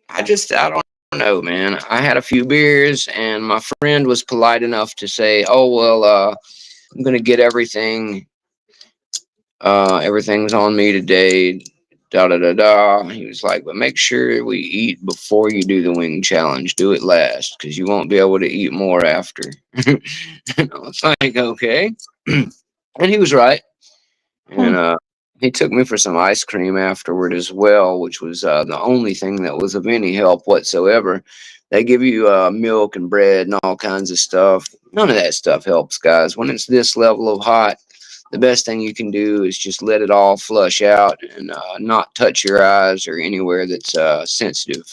I don't know, man. I had a few beers and my friend was polite enough to say, "Oh, well, I'm going to get everything. Everything's on me today." Da da da da. He was like, "But make sure we eat before you do the wing challenge. Do it last, because you won't be able to eat more after." And I was like, "Okay," and he was right. And hmm, he took me for some ice cream afterward as well, which was the only thing that was of any help whatsoever. They give you milk and bread and all kinds of stuff. None of that stuff helps, guys. When it's this level of hot, the best thing you can do is just let it all flush out and not touch your eyes or anywhere that's sensitive.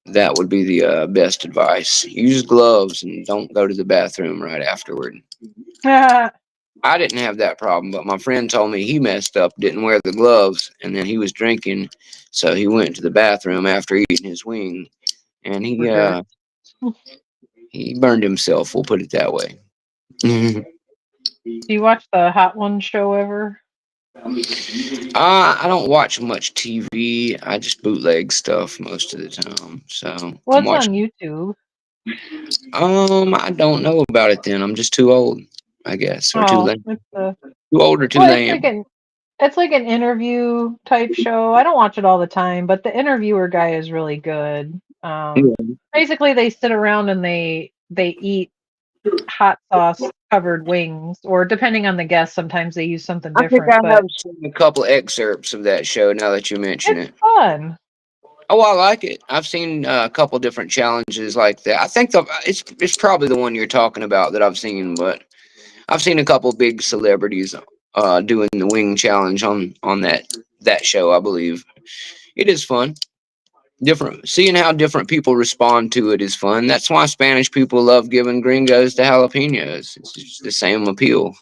That would be the best advice. Use gloves and don't go to the bathroom right afterward. ah, I didn't have that problem, but my friend told me he messed up, didn't wear the gloves, and then he was drinking, so he went to the bathroom after eating his wing, and he for sure. uh he burned himself. We'll put it that way. Do you watch the Hot Ones show ever? I don't watch much TV. I just bootleg stuff most of the time. So Well, I'm it's on watching. YouTube. I don't know about it. Then I'm just too old, I guess, or too Oh, lame. it's Too old or too well, lame. it's like an interview type show. I don't watch it all the time, but the interviewer guy is really good. Yeah. Basically, they sit around and they eat hot sauce covered wings, or depending on the guest, sometimes they use something I think different. I But have seen a couple excerpts of that show. Now that you mention it's it. fun. Oh, I like it. I've seen a couple different challenges like that. I think it's probably the one you're talking about that I've seen, but I've seen a couple big celebrities doing the wing challenge on that show. I believe it is fun. Different seeing how different people respond to it is fun. That's why Spanish people love giving gringos the jalapenos. It's just the same appeal.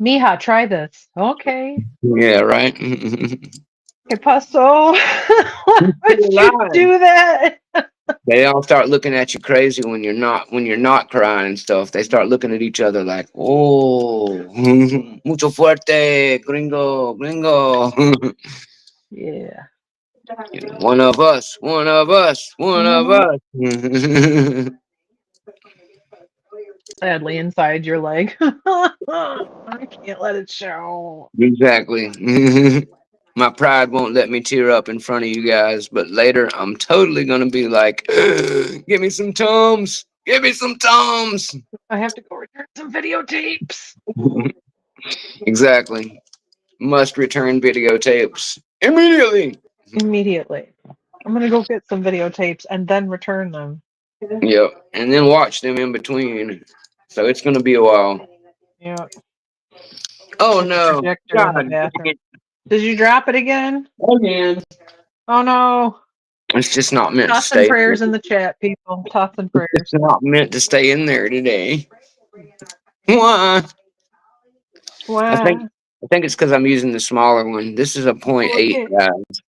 Mija, try this. Okay. Yeah, right. ¿Qué pasó? Why would Still you alive. do that? They all start looking at you crazy when you're not crying and stuff. They start looking at each other like, "Oh, mucho fuerte, gringo, gringo." Yeah. One of us, one of us, one of Hmm. us. sadly inside your leg. I can't let it show. Exactly. My pride won't let me tear up in front of you guys, but later I'm totally gonna be like, "Give me some Tums! Give me some Tums!" I have to go return some videotapes Exactly. Must return videotapes immediately. immediately. I'm gonna go get some videotapes and then return them. Yep, and then watch them in between. So it's gonna be a while. Yeah, Oh there's a no! projector God in the dang bathroom. it! Did you drop it again? Again. Oh no! It's just not meant to Thoughts and stay. prayers in the chat, people. Thoughts and It's prayers. not meant to stay in there today. Why? I think Wow. I think it's because I'm using the smaller one. This is a Oh, point look 0.8, at guys,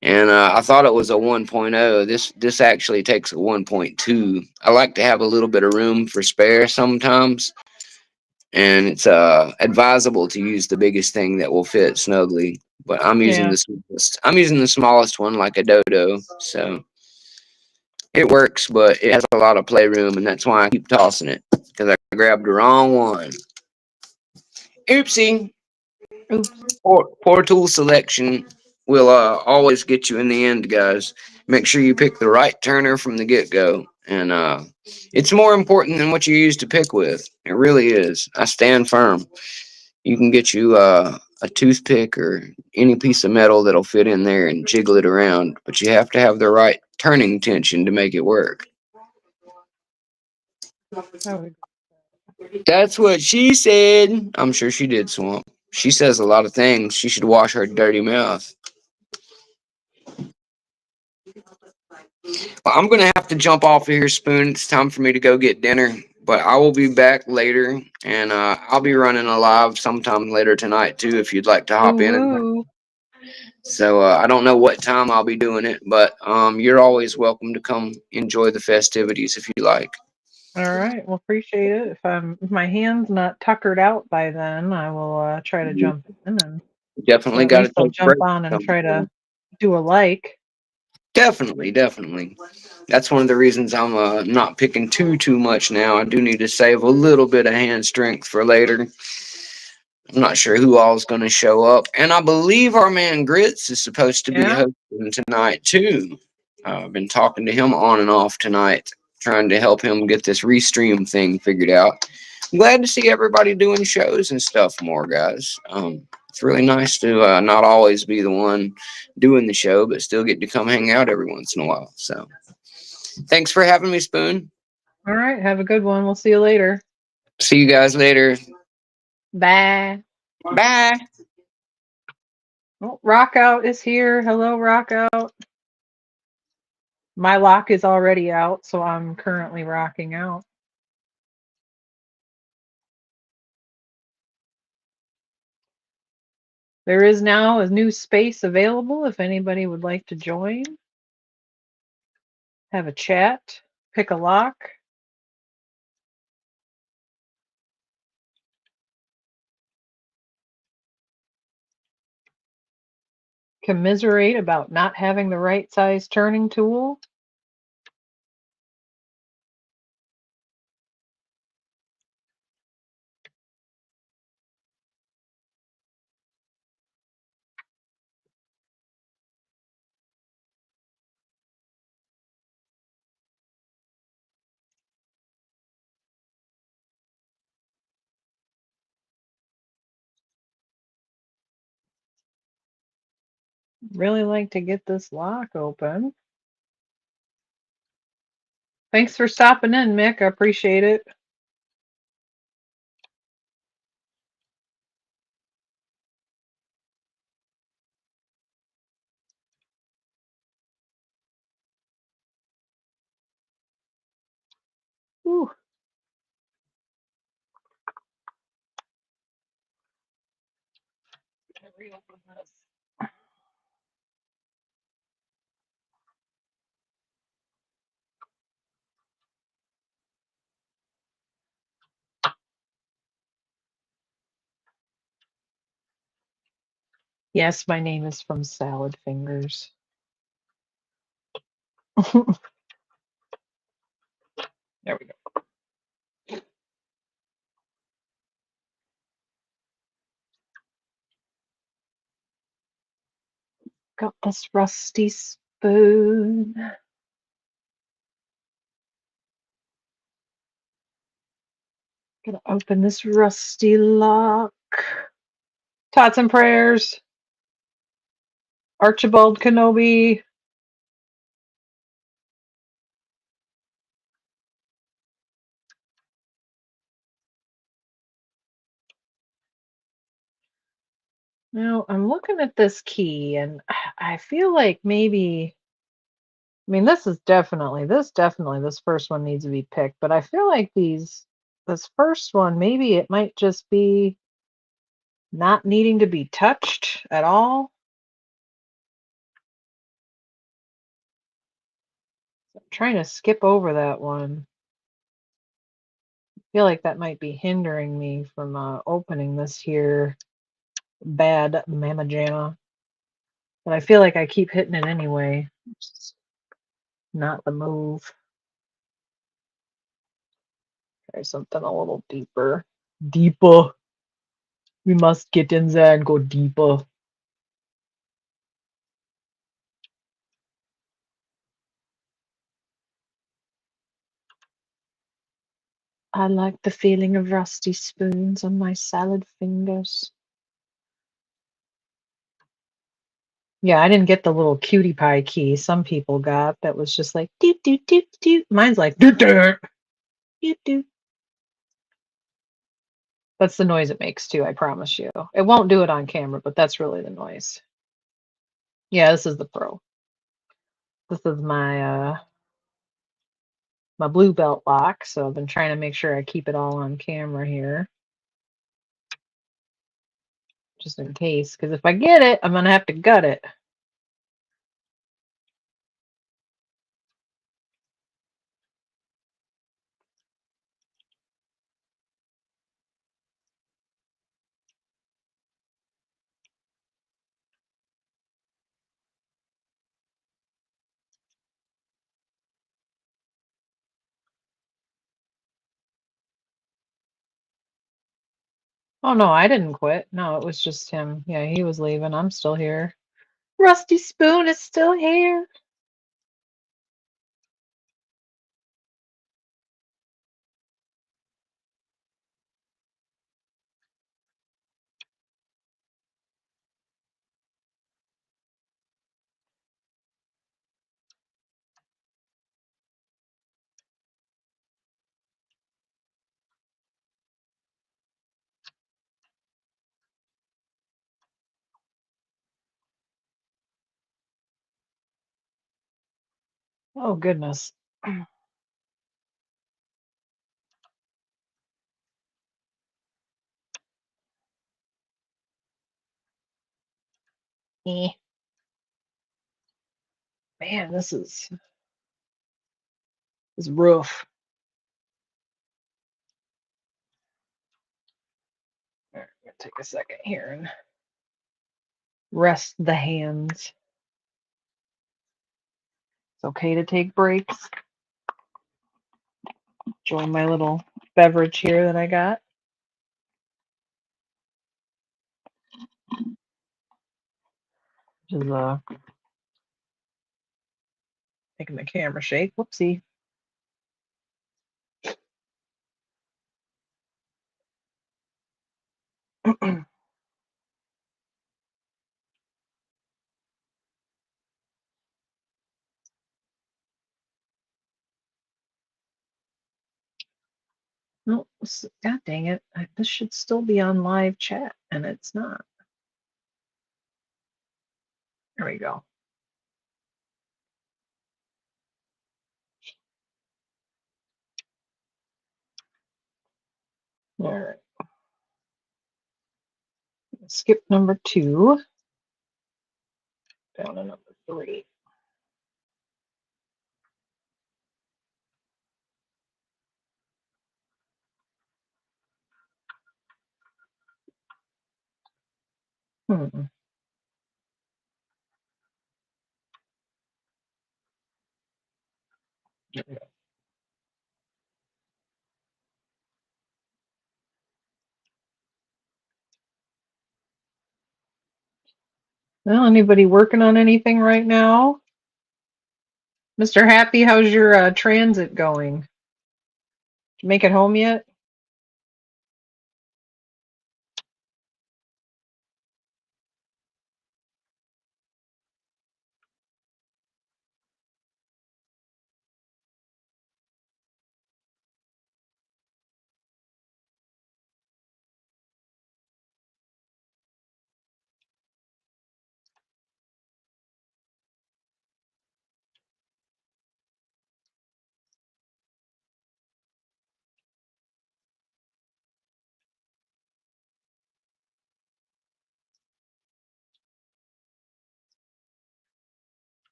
and I thought it was a 1.0. This actually takes a 1.2. I like to have a little bit of room for spare sometimes, and it's advisable to use the biggest thing that will fit snugly. But I'm using yeah. the smallest. I'm using the smallest one, like a dodo. So it works, but it has a lot of playroom, and that's why I keep tossing it because I grabbed the wrong one. Oopsie. Oops. Poor tool selection will always get you in the end, guys. Make sure you pick the right turner from the get go, and it's more important than what you use to pick with. It really is. I stand firm. You can get you a toothpick or any piece of metal that'll fit in there and jiggle it around, but you have to have the right turning tension to make it work. There we go. That's what she said. I'm sure she did, Swamp. She says a lot of things. She should wash her dirty mouth. Well, I'm gonna have to jump off of here, Spoon. It's time for me to go get dinner. But I will be back later, and I'll be running a live sometime later tonight too. If you'd like to hop Woo in, woo. so I don't know what time I'll be doing it, but you're always welcome to come enjoy the festivities if you like. All right. Well, appreciate it. If my hand's not tuckered out by then, I will try to jump in, and or Definitely at got to least I'll take a jump break. on and try Sometime. to do a like. Definitely, definitely. That's one of the reasons I'm not picking too much now. I do need to save a little bit of hand strength for later. I'm not sure who all's going to show up, and I believe our man Grits is supposed to be Yeah. hosting tonight too. I've been talking to him on and off tonight, trying to help him get this restream thing figured out. I'm glad to see everybody doing shows and stuff more, guys. It's really nice to not always be the one doing the show, but still get to come hang out every once in a while. So, thanks for having me, Spoon. All right. Have a good one. We'll see you later. See you guys later. Bye. Bye. Oh, Rock Out is here. Hello, Rock Out. My lock is already out, so I'm currently rocking out. There is now a new space available if anybody would like to join. Have a chat, pick a lock. Commiserate about not having the right size turning tool. Really like to get this lock open. Thanks for stopping in, Mick. I appreciate it. Whew. Reopen this. Yes, my name is from Salad Fingers. There we go. Got this rusty spoon. Gonna open this rusty lock. Tots and prayers. Archibald Kenobi. Now I'm looking at this key and I feel like maybe, I mean, this first one needs to be picked, but I feel like this first one, maybe it might just be not needing to be touched at all. I'm trying to skip over that one. I feel like that might be hindering me from opening this here bad mamma jamma. But I feel like I keep hitting it anyway. It's not the move. Try something a little deeper. Deeper. We must get in there and go deeper. I like the feeling of rusty spoons on my salad fingers. Yeah, I didn't get the little cutie pie key some people got that was just like doot doot doot doot. Mine's like doot doot doot doot. That's the noise it makes too, I promise you. It won't do it on camera, but that's really the noise. Yeah, this is the Pro. This is my blue belt lock, so I've been trying to make sure I keep it all on camera here. Just in case, because if I get it, I'm gonna have to gut it. Oh no, I didn't quit. No, it was just him. Yeah, he was leaving. I'm still here. Rusty Spoon is still here. Oh goodness. Eh. Man, this is rough. All right, I'm gonna take a second here and rest the hands. It's okay to take breaks. Enjoy my little beverage here that I got. Which is making the camera shake. Whoopsie. No, God dang it. This should still be on live chat, and it's not. There we go. All right. Skip number 2. Down to number 3. Hmm. Well, anybody working on anything right now? Mr. Happy, how's your transit going? Did you make it home yet?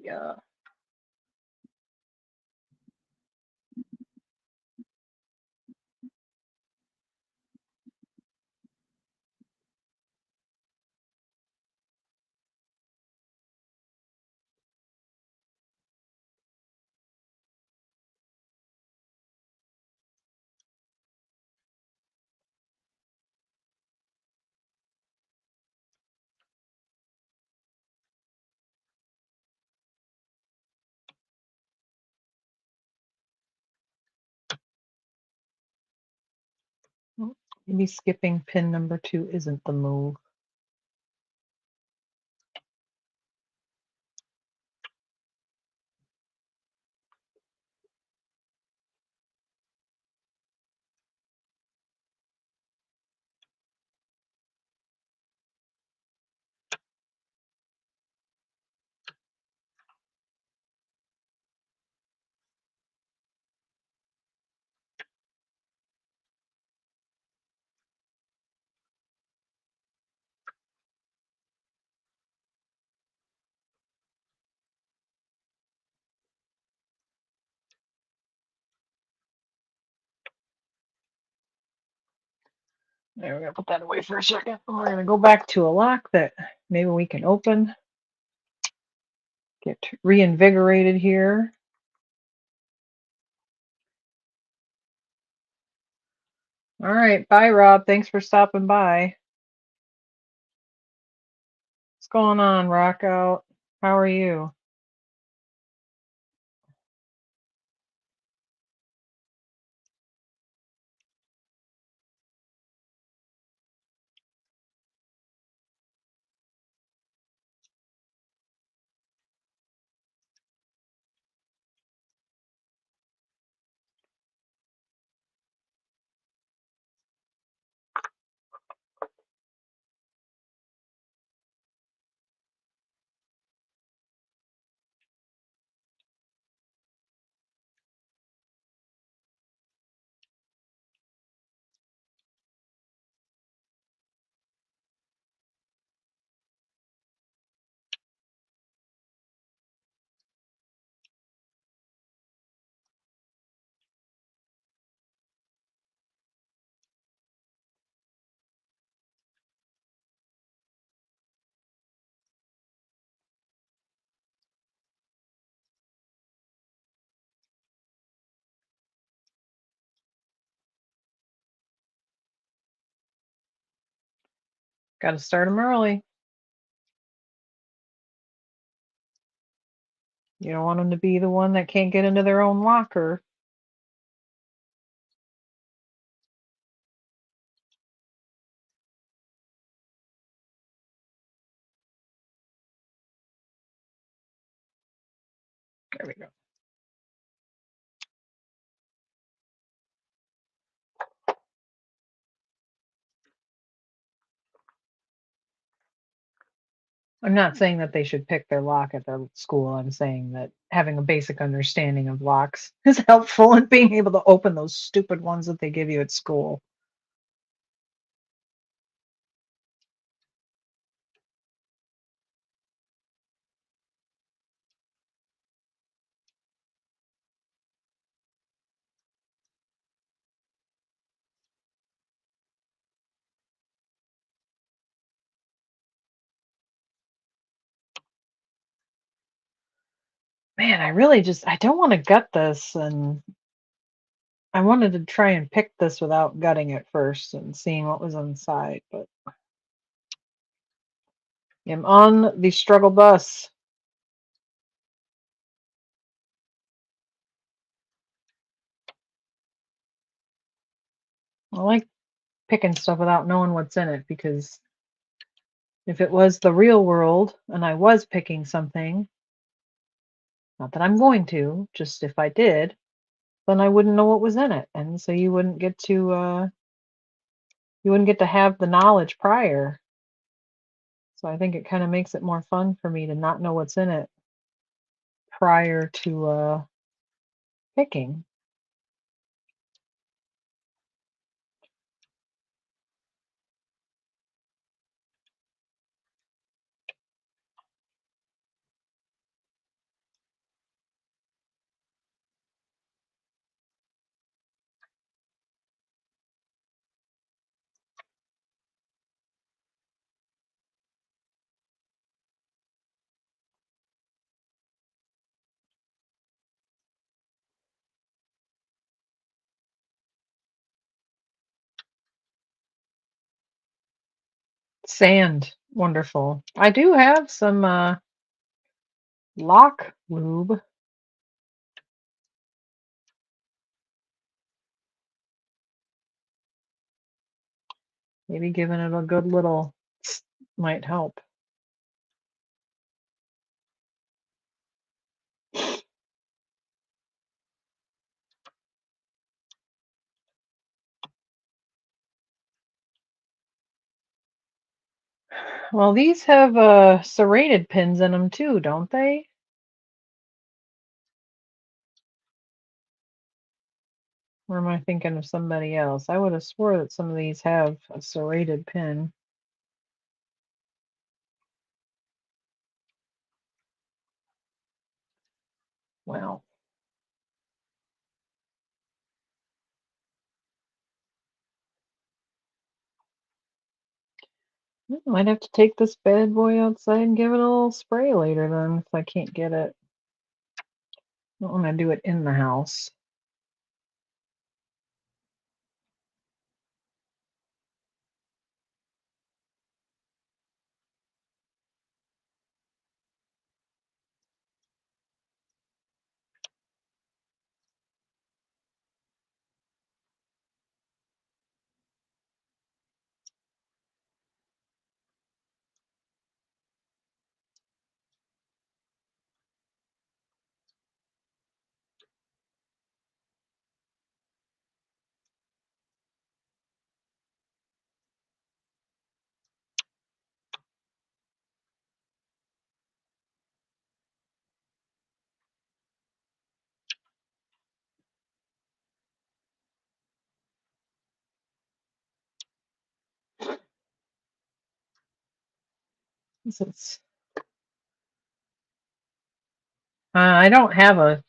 Yeah. Maybe skipping pin number 2 isn't the move. There, we're gonna put that away for a second. We're gonna go back to a lock that maybe we can open. Get reinvigorated here. All right, bye, Rob. Thanks for stopping by. What's going on, Rockout? How are you? Got to start them early. You don't want them to be the one that can't get into their own locker. There we go. I'm not saying that they should pick their lock at their school. I'm saying that having a basic understanding of locks is helpful in being able to open those stupid ones that they give you at school. Man, I don't want to gut this, and I wanted to try and pick this without gutting it first and seeing what was inside, but I'm on the struggle bus. I like picking stuff without knowing what's in it because if it was the real world and I was picking something, not that I'm going to, just if I did, then I wouldn't know what was in it. And so you wouldn't get to have the knowledge prior. So I think it kind of makes it more fun for me to not know what's in it prior to picking. Sand, wonderful. I do have some lock lube. Maybe giving it a good little might help. Well, these have serrated pins in them too, don't they? Or am I thinking of somebody else? I would have swore that some of these have a serrated pin. Well, I might have to take this bad boy outside and give it a little spray later then if I can't get it. I don't want to do it in the house. This is, I don't have a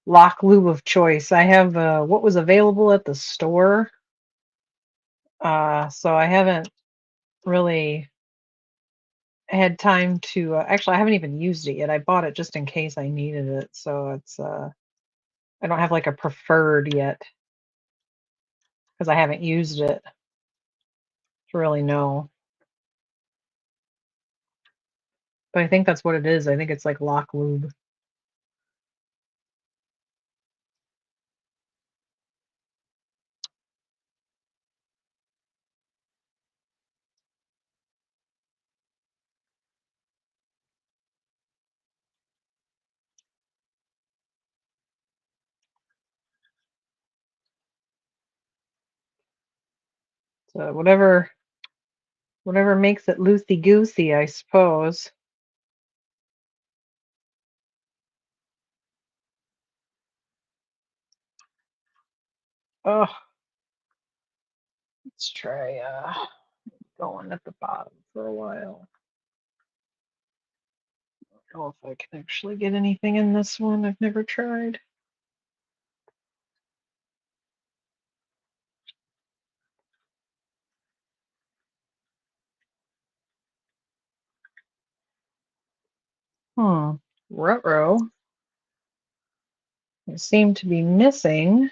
lock lube of choice. I have what was available at the store. So I haven't really had time to actually I haven't even used it yet. I bought it just in case I needed it. So it's I don't have like a preferred yet because I haven't used it to really know. But I think that's what it is. I think it's like lock lube. So whatever makes it loosey goosey, I suppose. Oh, let's try going at the bottom for a while. I don't know if I can actually get anything in this one. I've never tried. Ruh-roh. I seem to be missing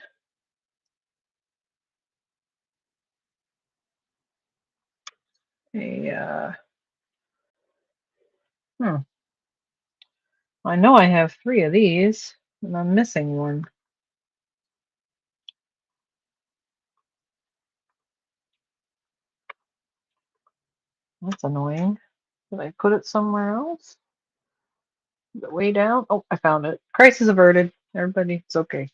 a hmm. I know I have 3 of these, and I'm missing one. That's annoying. Did I put it somewhere else? Is it way down? Oh, I found it. Crisis averted. Everybody, it's okay.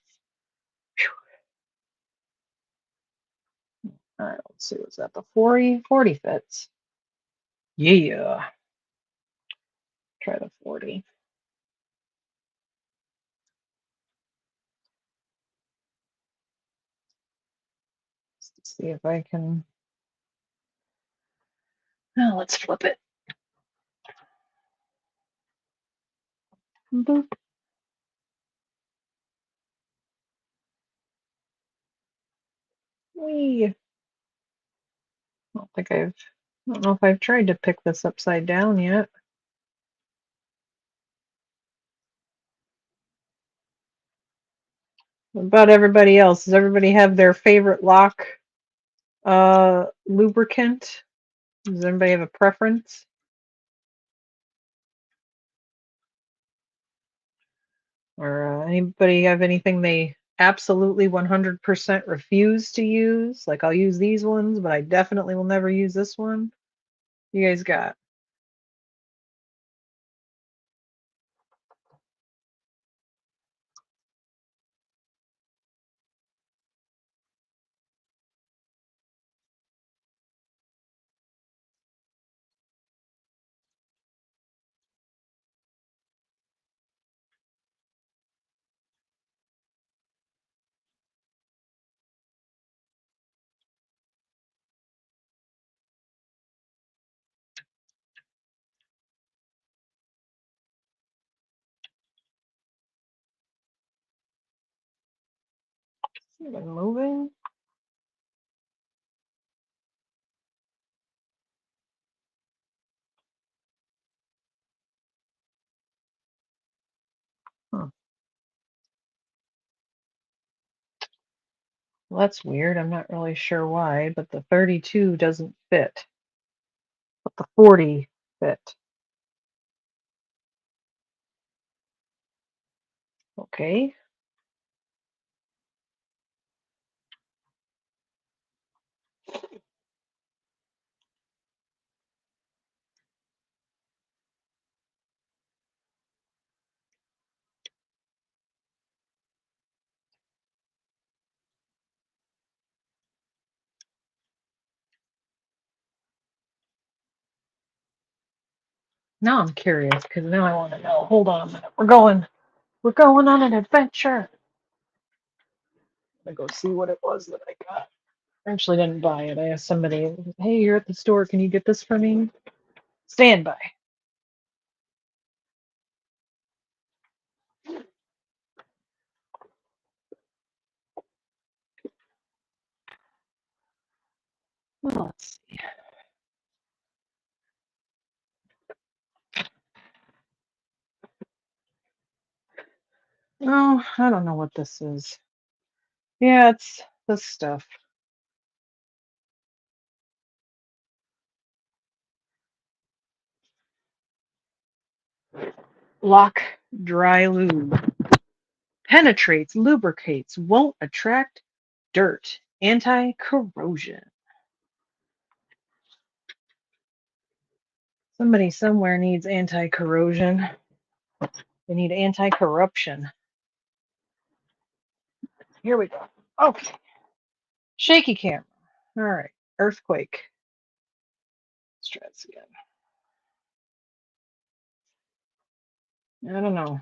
All right, let's see. What's that? The 40? 40 fits. Yeah. Try the 40. Let's see if I can. Now let's flip it. Boop. Whee. I don't know if I've tried to pick this upside down yet. What about everybody else? Does everybody have their favorite lock lubricant? Does anybody have a preference? Or anybody have anything they absolutely 100% refuse to use? Like, I'll use these ones, but I definitely will never use this one. You guys got? Even moving? Huh. Well, that's weird. I'm not really sure why, but the 32 doesn't fit, but the 40 fit. Okay. Now I'm curious because now I want to know. Hold on a minute. We're going on an adventure. I'm gonna go see what it was that I got. I actually didn't buy it. I asked somebody, hey, you're at the store. Can you get this for me? Stand by. Well, let's see. Oh, I don't know what this is. Yeah, it's this stuff. Lock dry lube. Penetrates, lubricates, won't attract dirt. Anti-corrosion. Somebody somewhere needs anti-corrosion. They need anti-corruption. Here we go. Okay. Shaky camera. All right. Earthquake. Let's try this again. I don't know.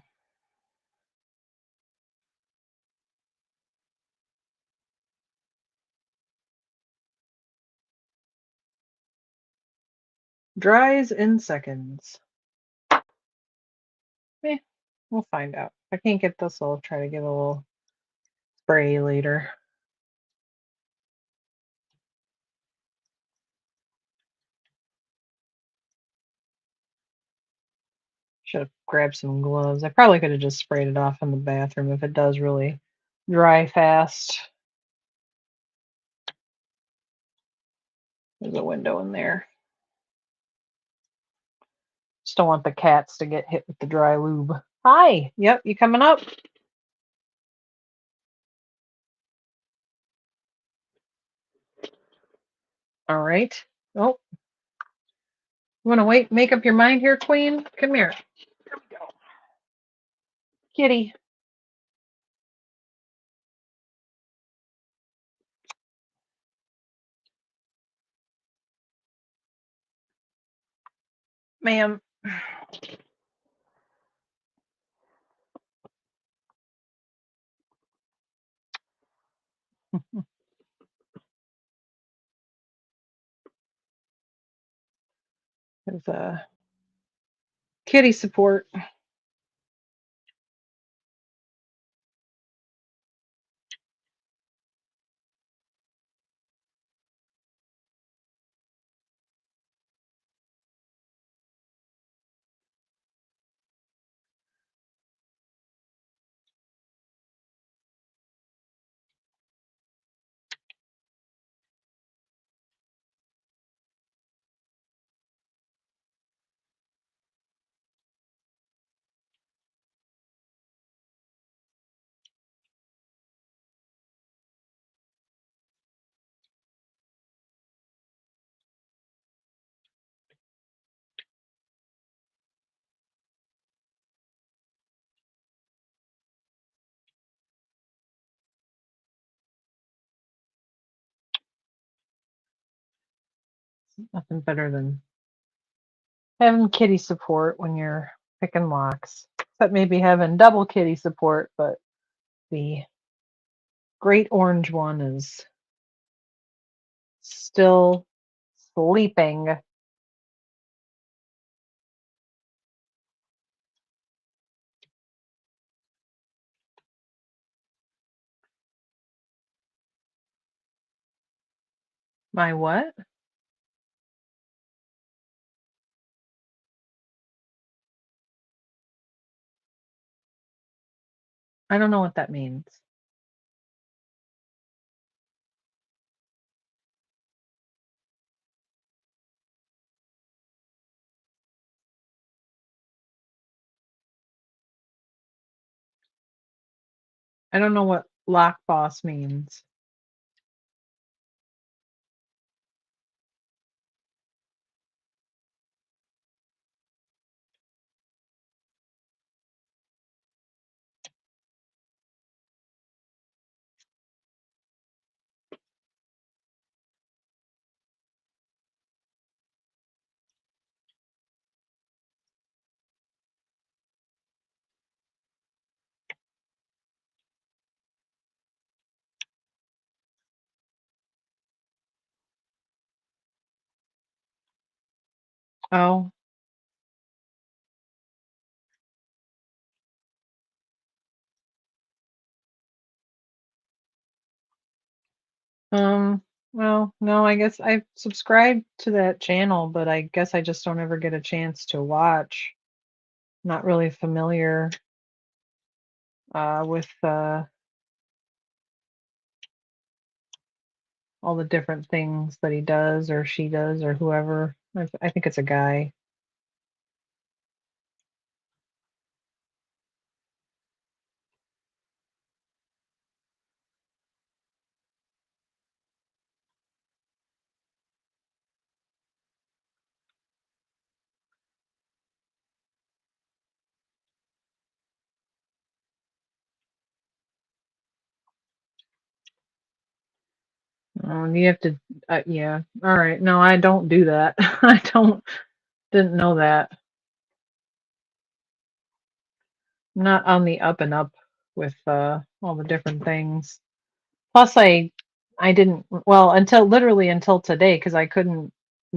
Dries in seconds. We'll find out. If I can't get this, I'll try to get a little spray later. Should have grabbed some gloves. I probably could have just sprayed it off in the bathroom if it does really dry fast. There's a window in there. Just don't want the cats to get hit with the dry lube. Hi. Yep, you coming up? All right. Oh, you want to wait? Make up your mind here, Queen? Come here. Here we go. Kitty. Ma'am. There's a kitty support. Nothing better than having kitty support when you're picking locks. Except maybe having double kitty support, but the great orange one is still sleeping. My what? I don't know what that means. I don't know what lock boss means. Oh, well, no, I guess I've subscribed to that channel, but I guess I just don't ever get a chance to watch. Not really familiar with all the different things that he does or she does or whoever. I think it's a guy. You have to, yeah. All right. No, I don't do that. Didn't know that. I'm not on the up and up with all the different things. Plus, I didn't, well, until literally until today, because I couldn't.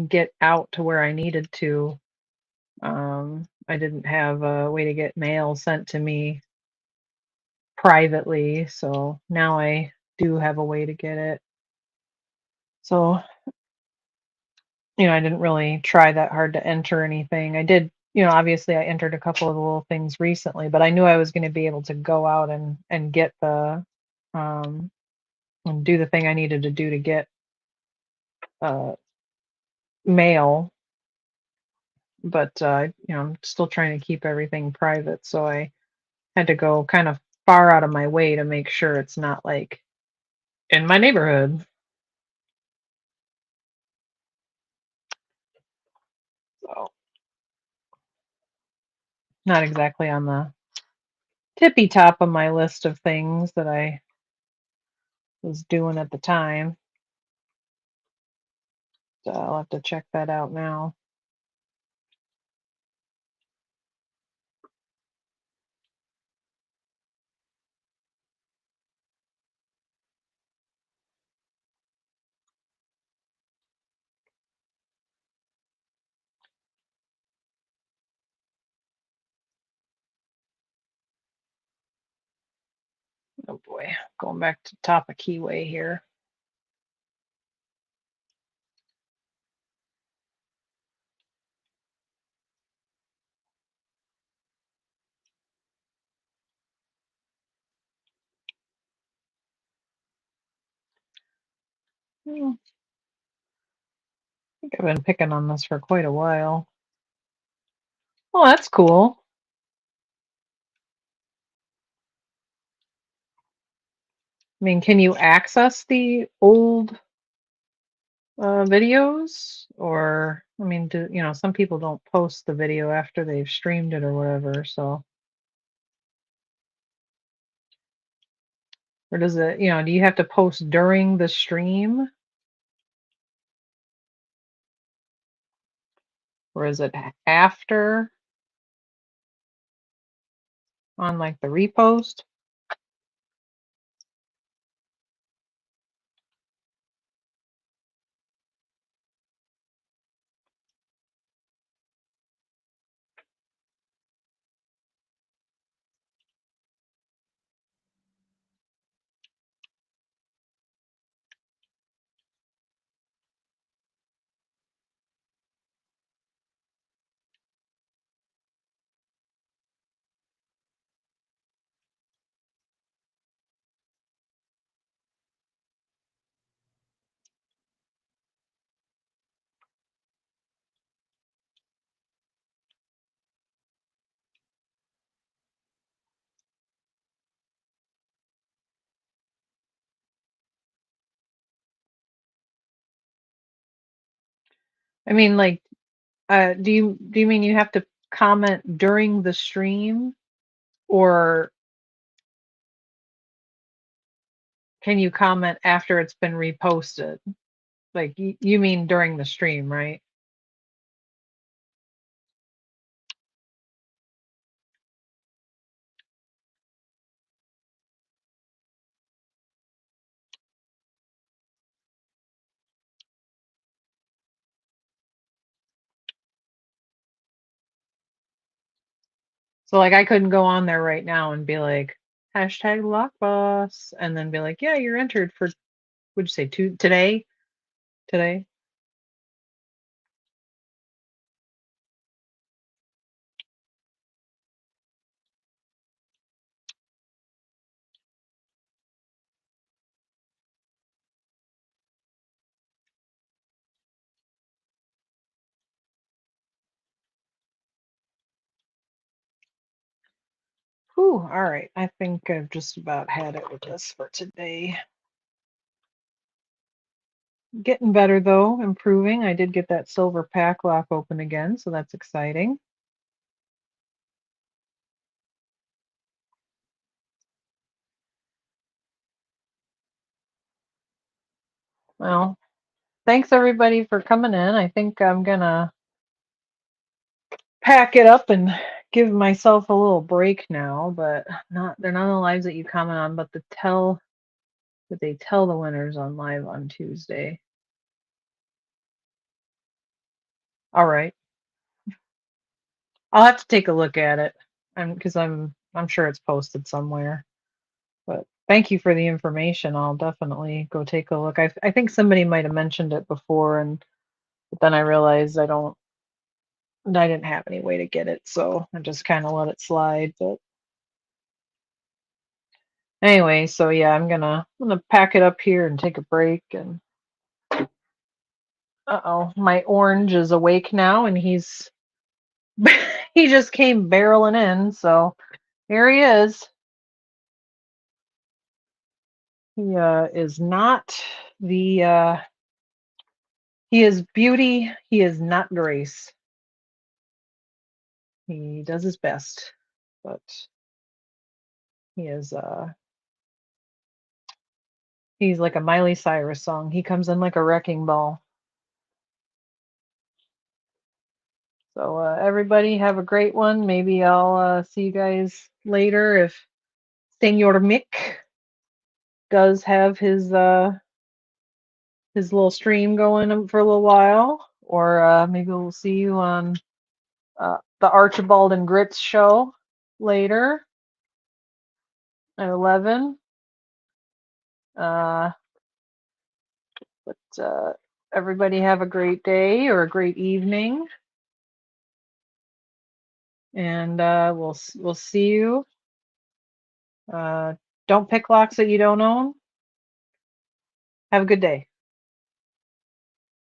get out to where I needed to. I didn't have a way to get mail sent to me privately, so now I do have a way to get it. So, I didn't really try that hard to enter anything. I did, obviously I entered a couple of the little things recently, but I knew I was going to be able to go out and get the um and do the thing I needed to do to get uh mail, but I'm still trying to keep everything private, so I had to go kind of far out of my way to make sure it's not like in my neighborhood. So, not exactly on the tippy top of my list of things that I was doing at the time. So I'll have to check that out now. Oh boy, going back to top of Keyway here. I think I've been picking on this for quite a while. Oh, that's cool. I mean, can you access the old videos? Or, I mean, some people don't post the video after they've streamed it or whatever, so. Or does it, do you have to post during the stream? Or is it after on like the repost? I mean, like, do you mean you have to comment during the stream, or can you comment after it's been reposted? Like, you mean during the stream, right? So like I couldn't go on there right now and be like hashtag lockboss and then be like, yeah, you're entered for, would you say today? Today? Whew, all right. I think I've just about had it with this for today. Getting better though, improving. I did get that silver pack lock open again, so that's exciting. Well, thanks everybody for coming in. I think I'm gonna pack it up and give myself a little break now, but they're not the lives that you comment on, but they tell the winners on live on Tuesday. All right. I'll have to take a look at it. Because I'm sure it's posted somewhere. But thank you for the information. I'll definitely go take a look. I think somebody might have mentioned it before, and but then I realized I didn't have any way to get it, so I just kind of let it slide. But anyway, so yeah, I'm gonna pack it up here and take a break. And uh-oh, my orange is awake now, and he just came barreling in. So here he is. He is not the he is beauty. He is not grace. He does his best, but he is he's like a Miley Cyrus song. He comes in like a wrecking ball. So everybody have a great one. Maybe I'll see you guys later if Senor Mick does have his little stream going for a little while, or maybe we'll see you on the Archibald and Grits show later at 11. Uh, but everybody have a great day or a great evening, and we'll see you. Don't pick locks that you don't own. Have a good day.